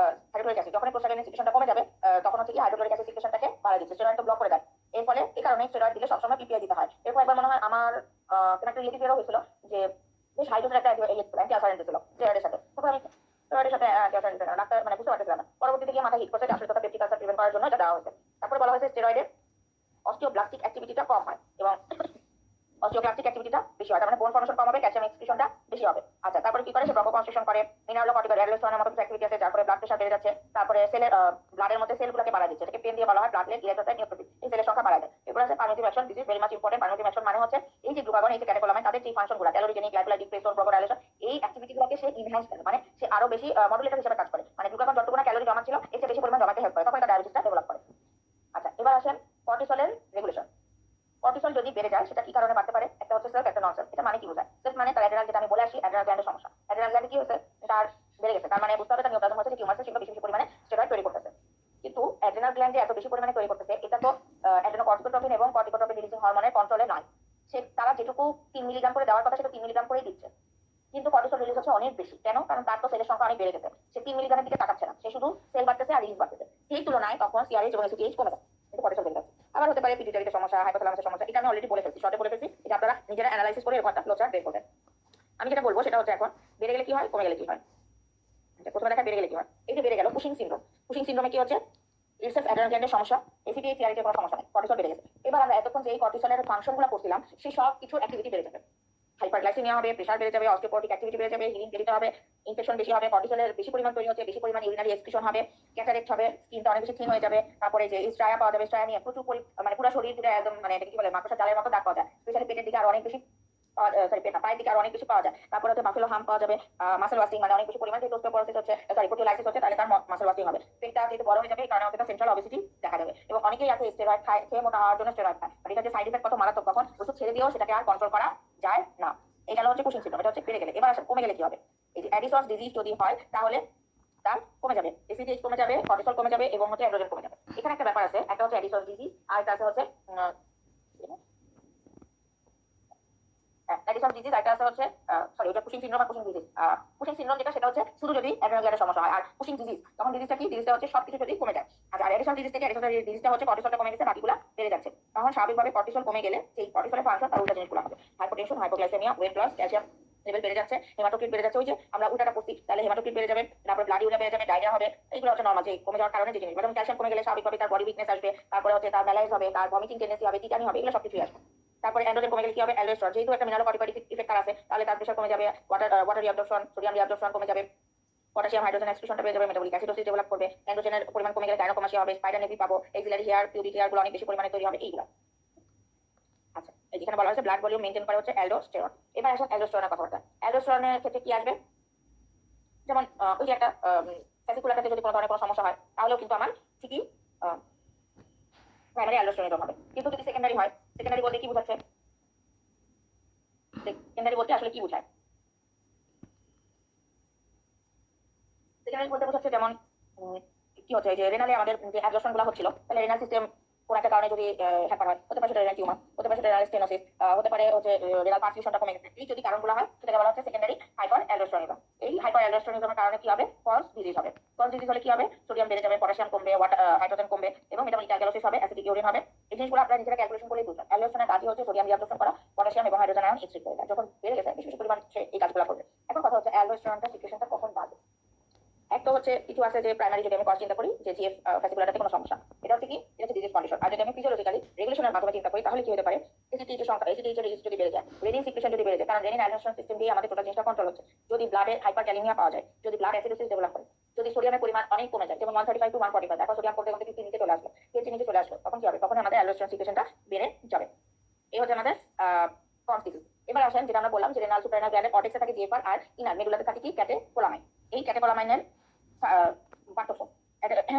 হাইড্রোক্লোরিক অ্যাসিড। যখন প্রোস্টাগ্ল্যান্ডিন সিক্রেশনটা কমে যাবে, তখন হচ্ছে কি হাইড্রোক্লোরিক অ্যাসিড সিক্রেশনটাকে বাড়ায় দিচ্ছে, স্টেরয়েড ব্লক করে দেয়। এর ফলে এই কারণে স্টেরয়েড দিলে সবসময় পিপিআই দিতে হয়। এরপর একবার মনে হয় আমার একটা রিলেটিভেরও হয়েছিল যে বেশ হাই ডোজের একটা অ্যান্টিঅক্সিডেন্ট ছিল স্টেরয়েডের সাথে। তখন আমি স্টেরয়েডের সাথে অ্যান্টিঅক্সিডেন্ট দিতে ডাক্তার মানে বুঝতে পারতেছিলাম না। পরবর্তীতে গিয়ে মাথা হিট করছে, আসলে কথা পেপটিক আলসার প্রিভেন্ট করার জন্য এটা দেওয়া হয়েছে। তারপরে বলা হয়েছে স্টেরয়েডের অস্টিওব্লাস্টিক অ্যাক্টিভিটিটা কম হয় এবং অস্টিওক্লাস্টিক অ্যাক্টিভিটিটা বেশি হয়, তার মানে বোন ফর্মেশন কম হবে, ক্যালসিয়াম এক্সক্রিশনটা বেশি হবে। আচ্ছা, তারপরে কি করে? সে ব্রঙ্কোকনস্ট্রিকশন করে, মিনারেলোকর্টিকয়েড অ্যালডোস্টেরনের মতো কিছু অ্যাক্টিভিটি আছে, যার ফলে ব্লাড প্রেশার বেড়ে যাচ্ছে। তারপরে সেলের ব্লাডের মধ্যে সেলগুলোকে বাড়ায় দিচ্ছে, এটাকে পেন দিয়ে বলা হয় ব্লাড লেগ ইলেকট্রোসাইট নিউট্রোফিল। এই সেলের সংখ্যা বাড়ায় দেয়। এরপর আছে permissive action, this is very much important. Permissive action মানে হচ্ছে এই যে গ্লুকাগন, এই যে ক্যাটেকোলামাইন, তাদের যে ফাংশনগুলো ক্যালোরিজেনিক, লাইপোলাইটিক, প্রেসর, ব্রঙ্কোডাইলেশন, এই অ্যাক্টিভিটিগুলোকে সে ইনহ্যান্স করে, মানে সে আরো বেশি মডুলেটর হিসেবে কাজ করে। মানে গ্লুকাগন যতটুকু ক্যালোরি জমা ছিল এর চেয়ে বেশি পরিমাণ জমাতে হেল্প করে, তখন এটা ডায়াবেটিসটা ডেভেলপ করে। আচ্ছা, এবার আসেন কর্টিসলের রেগুলেশন। কর্টিসল যদি বেড়ে যায় সেটা কি কারণে বাড়তে পারে? একটা হচ্ছে সেলফ, একটা নন সেলফ। তবে তার নিয়ম হচ্ছে যে টিউমার সেগুলো বেশি বেশি পরিমাণে স্টেরয়েড তৈরি করতেছে। কিন্তু অ্যাড্রেনাল গ্ল্যান্ডে এত বেশি পরিমাণে তৈরি করতেছে, এটা তো অ্যাড্রেনোকর্টিকোট্রপিন এবং কর্টিকোট্রপিন রিলিজিং হরমোনের কন্ট্রোলে নয়। সে তারা যেটুকু 3 মিলিগ্রাম করে দেওয়ার কথা সেটা 3 মিলিগ্রাম করেই দিচ্ছে, কিন্তু কর্টিসল রিলিজ হচ্ছে অনেক বেশি। কেন? কারণ তার তো সেলের সংখ্যা অনেক বেড়ে গেছে, সে 3 মিলিগ্রামের দিকে তাকাচ্ছে না, সে শুধু সেল বাড়তেছে আর রিলিজ বাড়তেছে। সেই তুলনায় তখন সিআরএইচ এবং এসিটিএইচ কমে যাচ্ছে, কিন্তু কর্টিসল বেড়ে যাচ্ছে। আবার হতে পারে পিটুইটারিতে সমস্যা, হাইপোথ্যালামাসের সমস্যা। এটা আমি অলরেডি বলে ফেলছি, শর্টে বলে ফেলছি, এটা আপনারা নিজেরা অ্যানালাইসিস করে এরকম একটা ফ্লোচার্ট বের করবেন। আমি যেটা বলবো সেটা হচ্ছে এখন বেড়ে গেলে কি হয়, কমে গেলে কি হয়। প্রথমে দেখা বেড়ে গেলে কি হয়, এই যে বেড়ে গেল কুশিং সিনড্রোম। কুশিং সিনড্রোমে কি হচ্ছে, রিসেস অ্যাড্রেনাল গ্ল্যান্ডের সমস্যা, এসিটিএইচ সিআরএইচ কোনো সমস্যা নেই, কর্টিসল বেড়ে গেছে। এবার আমরা এতক্ষণ যে এই কর্টিসলের ফাংশনগুলো করছিলাম সেই সব কিছুর অ্যাক্টিভিটি বেড়ে যাবে। হাইপারগ্লাইসেমিয়া হবে, প্রেসার বেড়ে যাবে, অস্টিওপোরোটিক অ্যাক্টিভিটি বেড়ে যাবে, হিলিং দেরিতে হবে, ইনফেকশন বেশি হবে, কর্টিসলের বেশি পরিমাণ তৈরি হচ্ছে, বেশি পরিমাণ ইউরিনারি এক্সক্রিশন হবে, ক্যাটারেক্ট হবে, স্কিনটা অনেক বেশি থিন হয়ে যাবে। তারপরে যে স্ট্রায়া পাওয়া যাবে, স্ট্রায়া নিয়ে প্রচুর মানে পুরো শরীর জুড়ে একদম মানে কি বলে মাকড়সার জালের মতো দাগ পাওয়া যায়। স্পেশালি পেটের দিকে আর অনেক বেশি পায়ের দিকে আর অনেক বেশি পাওয়া যায়। তারপরে হচ্ছে বাফেলো হাম পাওয়া যাবে, মাসেল ওয়াস্টিং মানে অনেক বেশি পরিমাণে যেহেতু অস্টিওপোরোসিস হচ্ছে, প্রোটিওলাইসিস হচ্ছে, তাহলে তার মাসেল ওয়াস্টিং হবে। পেটটা যেহেতু বড় হয়ে যাবে এই কারণে হচ্ছে সেন্ট্রাল অবেসিটি দেখা যাবে। এবং অনেকেই আছে স্টেরয়েড খায়, খেয়ে মোটা হওয়ার জন্য স্টেরয়েড খায়, বাট এটা যে সাইড এফেক্ট কত মারাত্মক, তখন ওষুধ ছেড়ে দিয়েও সেটাকে আর কন্ট্রোল করা যায় না। এই গেল হচ্ছে কুশিং সিনড্রোম, এটা হচ্ছে বেড়ে গেলে। এবার আসলে কমে গেলে কি হবে, এই যে অ্যাডিসনস ডিজিজ যদি হয় তাহলে তার কমে যাবে, এসিটিএইচ কমে যাবে, কর্টিসল কমে যাবে এবং হচ্ছে অ্যান্ড্রোজেন কমে যাবে। এখানে একটা ব্যাপার আছে, একটা হচ্ছে অ্যাডিসনস ডিজিজ আর একটা আছে হচ্ছে অ্যাডিসন ডিজিজ, একটা আছে হচ্ছে সরি ওটা কুশিং সিনড্রোম আর কুশিং ডিজিজ। কুশিং সিনড্রোম যেটা সেটা হচ্ছে শুধু যদি অ্যাড্রেনাল গ্ল্যান্ডের সমস্যা হয়, আর কুশিং ডিজিজ তখন ডিজিজটা কি, ডিজিজটা হচ্ছে সবকিছু যদি কমে যায়। আর অ্যাডিসন ডিজিজ থেকে অ্যাডিসন ডিজিজটা হচ্ছে কর্টিসলটা কমে গেছে, বাকিগুলো বেড়ে যাচ্ছে। তখন স্বাভাবিকভাবে কর্টিসল কমে গেলে সেই কর্টিসলের ফাংশন তার উল্টা জিনিসগুলো হবে, hypotension, hypoglycaemia, weight loss, calcium level বেড়ে যাচ্ছে, হেমাটোক্রিট বেড়ে যাচ্ছে। ওই যে আমরা উল্টাটা পড়ছি, তাহলে হেমাটোক্রিট বেড়ে যাবে, তারপরে ব্লাড ইউরিয়া বেড়ে যাবে, ডায়রিয়া হবে। এইগুলো হচ্ছে নরমাল যে কমে যাওয়ার কারণে যে জিনিস। যেমন ক্যালসিয়াম কমে গেলে স্বাভাবিকভাবে তার বডি উইকনেস আসবে, তারপরে হচ্ছে তার ম্যালাইজ হবে, তার ভমিটিং টেন্ডেন্সি হবে, টিটানি হবে, এগুলো সবকিছুই আসবে। তারপরে অ্যান্ড্রোজেন কমে গেলে কি হবে, অ্যালডোস্টেরন যেহেতু একটা মিনারেল ইফেক্ট আছে, তাহলে তার প্রেসার কমে যাবে, ওয়াটার রিঅ্যাবজর্পশন, সোডিয়াম রিঅ্যাবজর্পশন কমে যাবে, পটাশিয়াম হাইড্রোজেন এক্সক্রিশনটা বেড়ে যাবে, মেটাবলিক অ্যাসিডোসিস ডেভেলপ করবে, অ্যান্ড্রোজেনের পরিমাণ কমে গেলে গাইনোকোমাসিয়া হবে, স্পাইডার নেভি পাবো, এক্সিলারি হেয়ার, পিউবিক হেয়ার গুলো অনেক বেশি পরিমাণে তৈরি হবে, এইগুলো। আচ্ছা, এই যেখানে বলা হয়েছে ব্লাড ভলিউম মেইনটেইন করে হচ্ছে অ্যালডোস্টেরন। এবার আসেন অ্যালডোস্টেরনের কথাবার্তা। অ্যালডোস্টেরনের ক্ষেত্রে কি আসবে, যেমন ওই যে একটা ফ্যাসিকুলারটাতে যদি কোনো ধরনের কোনো সমস্যা হয় তাহলেও কিন্তু আমার ঠিকই প্রাইমারি অ্যালডোস্টেরন হবে। কিন্তু যদি সেকেন্ডারি হয়, সেকেন্ডারি বলতে কি বোঝাচ্ছে, সেকেন্ডারি বলতে আসলে কি বোঝায়, সেকেন্ডারি বলতে বোঝাচ্ছে যেমন কি হচ্ছে, এই যে রেনালে আমাদের যে অ্যাবজর্পশন গুলো হচ্ছিল, তাহলে রেনাল সিস্টেম কোন একটা কারণে যদি হ্যাপার হয়, হতে পারে সেটা রেনাল টিউমার, হতে পারে সেটা রেনাল স্টেনোসিস, হতে পারে হচ্ছে রেনাল পারফিউশনটা কমে গেছে। এই যদি কারণগুলো হয় সেটাকে বলা হচ্ছে সেকেন্ডারি হাইপার অ্যালডোস্টেরনিজম। এই হাইপার অ্যালডোস্টেরনিজমের কারণে কি হবে, ফলস ডিজিজ হবে। ফলস ডিজিজ হলে কি হবে, সোডিয়াম বেড়ে যাবে, পটাশিয়াম কমবে, হাইড্রোজেন কমবে এবং মেটাবলিক অ্যালকালোসিস হবে, অ্যাসিডিক ইউরিন হবে। এই জিনিসগুলো আপনারা নিজেরা ক্যালকুলেশন করে বুঝবেন। অ্যালডোস্টেরনের কাজই হচ্ছে সোডিয়াম রিঅ্যাবজর্পশন করা, পটাশিয়াম এবং হাইড্রোজেন আয়ন এক্সট্রাক্ট করে দেয়। যখন বেড়ে গেছে বেশি বেশি পরিমাণ সে এই কাজগুলো করবে। এখন কথা হচ্ছে অ্যালডোস্টেরনটা সিচুয়েশনটা কখন বাড়বে। একটা হচ্ছে কিছু আছে যে প্রাইমারি, যদি আমি কজ চিন্তা করি যে জিএফ ফ্যাসিকুলারটাতে কোনো সমস্যা, এটা হচ্ছে কি, এটা হচ্ছে ডিজিজ কন্ডিশন। আর যদি আমি ফিজিওলজিক্যালি রেগুলেশনের মাধ্যমে চিন্তা করি তাহলে কি হতে পারে, এসিটিএইচ এর সংখ্যা, এসিটিএইচ এর রেজিস্ট যদি বেড়ে যায়, রেনিন সিক্রেশন যদি বেড়ে যায়, কারণ রেনিন অ্যাডজর্পশন সিস্টেম দিয়ে আমাদের টোটাল জিনিসটা কন্ট্রোল হচ্ছে। যদি ব্লাডে হাইপারক্যালেমিয়া পাওয়া যায়, যদি ব্লাড অ্যাসিডোসিস ডেভেলপ করে, যদি সোডিয়ামের পরিমাণ অনেক কমে যায়, যেমন 135 টু 145, এখন সোডিয়াম করতে করতে 50 নিচে চলে আসলো, 50 নিচে চলে আসলো, তখন কি হবে, তখন আমাদের অ্যালডোস্টেরন সিক্রেশনটা বেড়ে যাবে। এই হচ্ছে আমাদের কনস্টিটিউশন। এবার আসেন যেটা আমরা বললাম যে রেনাল সুপ্রারেনাল গ্ল্যান্ডের কর্টেক্সে থাকে জিএফআর আর ইনার মেডুলাতে থাকে কি, ক্যাটেকোলামাইন। এই ক্যাটেকোলামাইনের পার্থক্য,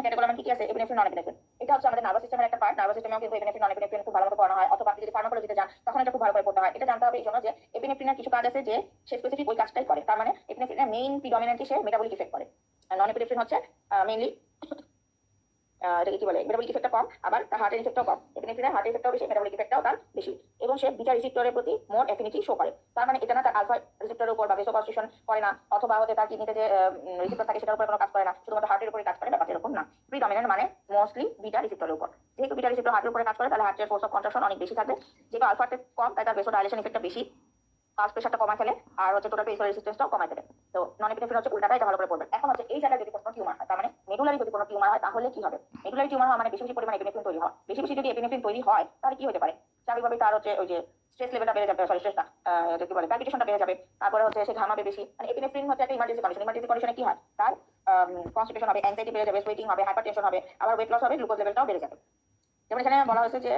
ক্যাটেকোলামাইন কি আছে, এপিনেফ্রিন, নন এপিনেফ্রিন। এটা হচ্ছে আমাদের নার্ভাস সিস্টেমের একটা পার্ট। নার্ভাস সিস্টেমেও কিন্তু এপিনেফ্রিন, নন এপিনেফ্রিন খুব ভালো মতো পড়ানো হয়, অথবা আপনি যদি ফার্মাকোলজিতে যান তখন এটা খুব ভালো করে পড়তে হয়। এটা জানতে হবে এই জন্য যে এপিনেফ্রিনের কিছু কাজ আছে যে সে স্পেসিফিক ওই কাজটাই করে। তার মানে এপিনেফ্রিনের মেইন প্রিডমিনেন্টলি সে মেটাবলিক ইফেক্ট করে, আর নন এপিনেফ্রিন হচ্ছে মেইনলি এটাকে কি বলে, মেটাবলিক ইফেক্টটা কম, আবার তার হার্টের ইফেক্টটাও কম। এপিনেফ্রিনের হার্টের ইফেক্টটাও বেশি, মেটাবলিক ইফেক্টটাও তার বেশি, এবং সে বিটা রিসেপ্টরের প্রতি মোর অ্যাফিনিটি শো করে। তার মানে এটা না তার আলফা রিসেপ্টরের উপর বা ভেসোকনস্ট্রিকশন করে না, অথবা হচ্ছে তার কিডনিতে যে রিসেপ্টর থাকে সেটার উপর কোনো কাজ করে না, শুধুমাত্র হার্টের উপরে কাজ করে, ব্যাপারটা এরকম না। প্রিডমিনেন্ট মানে মোস্টলি বিটা রিসেপ্টরের উপর। যেহেতু বিটা রিসেপ্টর হার্টের উপরে কাজ করে, তাহলে হার্টের ফোর্স অফ কন্ট্রাকশন অনেক বেশি থাকবে। যেহেতু আলফাতে কম, তাই তার ভেসোডাইলেশন ইফেক্টটা বেশি, পাস প্রেশারটা কমায় ফেলে, আর হচ্ছে টোটাল পেসিক্যাল রেজিস্ট্যান্সটাও কমায় ফেলে। তো নন এপিনেফ্রিন হচ্ছে উল্টাটা, এটা ভালো করে পড়বেন। এখন হচ্ছে এই জায়গায় যদি কোনো টিউমার হয়, তার মানে মেডুলারি যদি কোনো টিউমার হয় তাহলে কি হবে। মেডুলারি টিউমার হয় মানে বেশি বেশি পরিমাণে এপিনেফ্রিন তৈরি হয়। বেশি বেশি যদি এপিনেফ্রিন তৈরি হয় তাহলে কি হতে পারে, স্বাভাবিকভাবে তার হচ্ছে ওই যে স্ট্রেস লেভেলটা বেড়ে যাবে, সরি স্ট্রেসটা কি বলে, প্যালপিটেশনটা বেড়ে যাবে, তারপরে হচ্ছে সে ঘামাবে বেশি। মানে এপিনেফ্রিন হচ্ছে একটা ইমার্জেন্সি কন্ডিশন। ইমার্জেন্সি কন্ডিশনে কি হয়, তার কনস্টিপেশন হবে, অ্যাংজাইটি বেড়ে যাবে, সোয়েটিং হবে, হাইপারটেনশন হবে, আবার ওয়েট লস হবে, গ্লুকোজ লেভেলটাও বেড়ে যাবে। যেমন এখানে বলা হয়েছে যে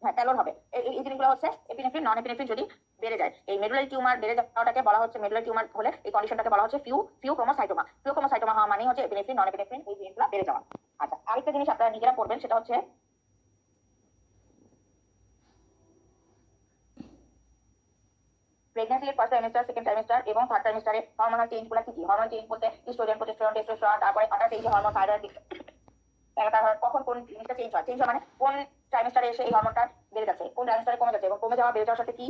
হ্যাঁ প্যালোর হবে। এই জিনিসগুলো হচ্ছে এপিনেফ্রিন, নন এপিনেফ্রিন যদি বেড়ে যায়। এই মেডুলারি টিউমার বেড়ে যাওয়াটাকে বলা হচ্ছে, মেডুলারি টিউমার হলে এই কন্ডিশনটাকে বলা হচ্ছে ফিউক্রোমোসাইটোমা। ফিউক্রোমোসাইটোমা হওয়া মানে হচ্ছে এপিনেফ্রিন, নন এপিনেফ্রিন এই জিনিসগুলো বেড়ে যাওয়া। আচ্ছা, আরেকটা জিনিস আপনারা নিজেরা পড়বেন, সেটা হচ্ছে প্রেগন্যান্সির ফার্স্ট ট্রাইমেস্টার, সেকেন্ড ট্রাইমেস্টার এবং থার্ড ট্রাইমেস্টারে হরমোনাল চেঞ্জ গুলো কি? হরমোনাল চেঞ্জ বলতে ইস্ট্রোজেন, প্রোজেস্টেরন, টেস্টোস্টেরন, তারপরে আদার্স এই যে হরমোন, থাইরয়েড, কখন কোন জিনিসটা চেঞ্জ হয়, চেঞ্জ হয় মানে কোন ট্রাইমেস্টারে এসে এই হরমোনটা বেড়ে যাচ্ছে, কোন ট্রাইমেস্টারে কমে যাচ্ছে, এবং কমে যাওয়া বেড়ে যাওয়ার সাথে কি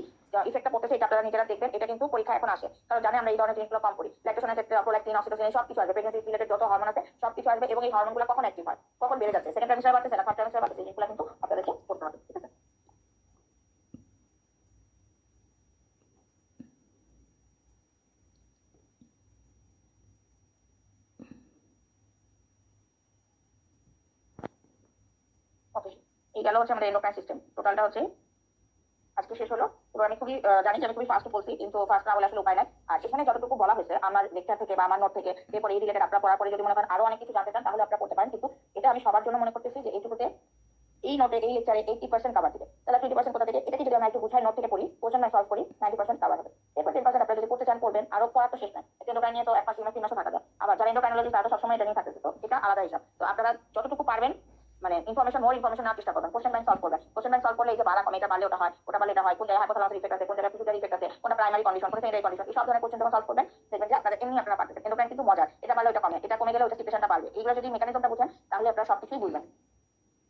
ইফেক্টটা পড়তেছে এটা আপনারা নিজেরা দেখবেন। এটা কিন্তু পরীক্ষা এখন আসে, কারণ জানে আমরা এই ধরনের জিনিসগুলো কম করি। ল্যাকটেশনের ক্ষেত্রে প্রোল্যাকটিন, অক্সিটোসিন সব কিছু আসবে, প্রেগন্যান্সি রিলেটেড যত হরমোন আছে সব কিছু আসবে, এবং এই হরমোনগুলো কখন অ্যাক্টিভ হয়, কখন বেড়ে যাচ্ছে, সেকেন্ড ট্রাইমেস্টারে বাড়তেছে না থার্ড ট্রাইমেস্টারে বাড়তেছে, এগুলো কিন্তু আপনাদেরকে করতে হবে, ঠিক আছে? ওকে, এই গেল হচ্ছে আমাদের এন্ডোক্রাইন সিস্টেম, টোটালটা হচ্ছে আজকে শেষ হলো। এবার আমি খুবই জানি যে আমি খুবই ফাস্ট বলছি, কিন্তু ফাস্ট না বলে আসলে উপায় নাই। আর এখানে যতটুকু বলা হয়েছে আমার লেকচার থেকে বা আমার নোট থেকে, এরপর এই রিলেটেড আপনারা পড়ার পরে যদি মনে করেন আরো অনেক কিছু জানতে চান তাহলে আপনারা করতে পারেন, কিন্তু এটা আমি সবার জন্য মনে করতেছি যে এইটুকুতে এই নোটে এই লেকচারে 80% কাভার দিবে। তাহলে 20% কোথা থেকে? এটাকে যদি আমরা একটু গুছাই নোট থেকে পড়ি, কোশ্চেন ব্যাংক সলভ করি, 90% কাভার হবে। এরপর 10% আপনারা যদি করতে চান পড়বেন, আরো পড়ার তো শেষ নাই। এন্ডোক্রাইন নিয়ে তো 1 মাস 2 মাস 3 মাসও থাকা যায়। আবার যারা এন্ডোক্রাইনোলজি তারা তো সবসময় এটা নিয়ে থাকতেছে, তো এটা আলাদা হিসাব। তো আপনারা যতটুকু পারবেন মানে ইনফরমেশন, মোর ইনফরমেশন নেওয়ার চেষ্টা করবেন, কোশ্চেন ব্যাংক সলভ করবেন। কোশ্চেন ব্যাংক সলভ করলে এই যে বাড়া কমে, এটা বাড়লে ওটা হয়, ওটা বাড়লে এটা হয়, কোন জায়গায় হাইপোথ্যালামাসের ইফেক্ট আছে, কোন জায়গায় পিটুইটারি ইফেক্ট আছে, কোনটা প্রাইমারি কন্ডিশন, কোনটা সেকেন্ডারি কন্ডিশন, এই সব ধরনের কোশ্চেন যখন সলভ করবেন দেখবেন যে আপনারা এমনি আপনারা পারতেছেন। এন্ডোক্রাইন কিন্তু মজার, এটা বাড়লে ওটা কমে, এটা কমে গেলে ওটা সিচুয়েশনটা বাড়বে। এইগুলো যদি মেকানিজমটা বুঝেন তাহলে আপনারা সবকিছুই বুঝবেন।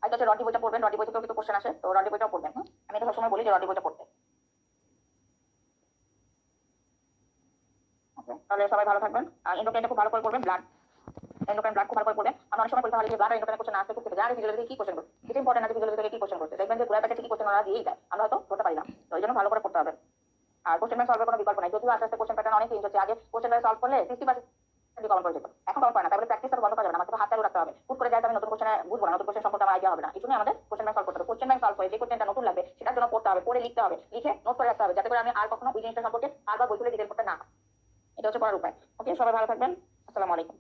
আর হচ্ছে রডি বইটা পড়বেন, রডি বই থেকেও কিন্তু কোশ্চেন আসে, তো রডি বইটাও পড়বেন। আমি এটা সবসময় বলি যে রডি বইটা পড়তে। ওকে, তাহলে সবাই ভালো থাকবেন। আর এন্ডোক্রাইনটা খুব ভালো করে পড়বেন, ব্লাড এন্ডোক্রাইন ব্লাড খুব ভালো করে পড়বেন। আমরা অনেক সময় বলতে পারি যে ব্লাড এন্ডোক্রাইন কোশ্চেন আসতে করতে জানি ফিজিওলজি থেকে কি কোশ্চেন করছে, এটা ইম্পর্টেন্ট আছে ফিজিওলজি থেকে কি কোশ্চেন করছে, দেখবেন যে পুরো প্যাকেজে কি কোশ্চেন ওরা দিয়েই দেয়, আমরা হয়তো ধরতে পারি না। তো এই জন্য ভালো করে পড়তে হবে। আর কোশ্চেন ব্যাংক সলভের কোনো বিকল্প নাই, যদিও আস্তে আস্তে কোশ্চেন প্যাটার্ন অনেক চেঞ্জ হচ্ছে। আগে কোশ্চেন ব্যাংক সলভ করলে 60% কমন করে যেত, এখন কমন করে না। তাহলে প্র্যাকটিস বন্ধ করা যাবে না, আমাকে হাত চালু রাখতে হবে। হুট করে যাই আমি নতুন কোশ্চেনে বুঝবো না, নতুন কোশ্চেন সম্পর্কে আমার আইডিয়া হবে না। এই জন্য আমাদের কোশ্চেন ব্যাংক সলভ করতে হবে। কোশ্চেন ব্যাংক সলভ করে যে কোশ্চেনটা নতুন লাগবে সেটার জন্য পড়তে হবে, পড়ে লিখতে হবে, লিখে নোট করে রাখতে হবে, যাতে করে আমি আর কখনো ওই জিনিসটা সম্পর্কে আরবার বই তুলে ডিটেল করতে না হয়। এটা হচ্ছে পড়ার উপায়। ওকে, সবাই ভালো থাকবেন। আসসালামু আলাইকুম।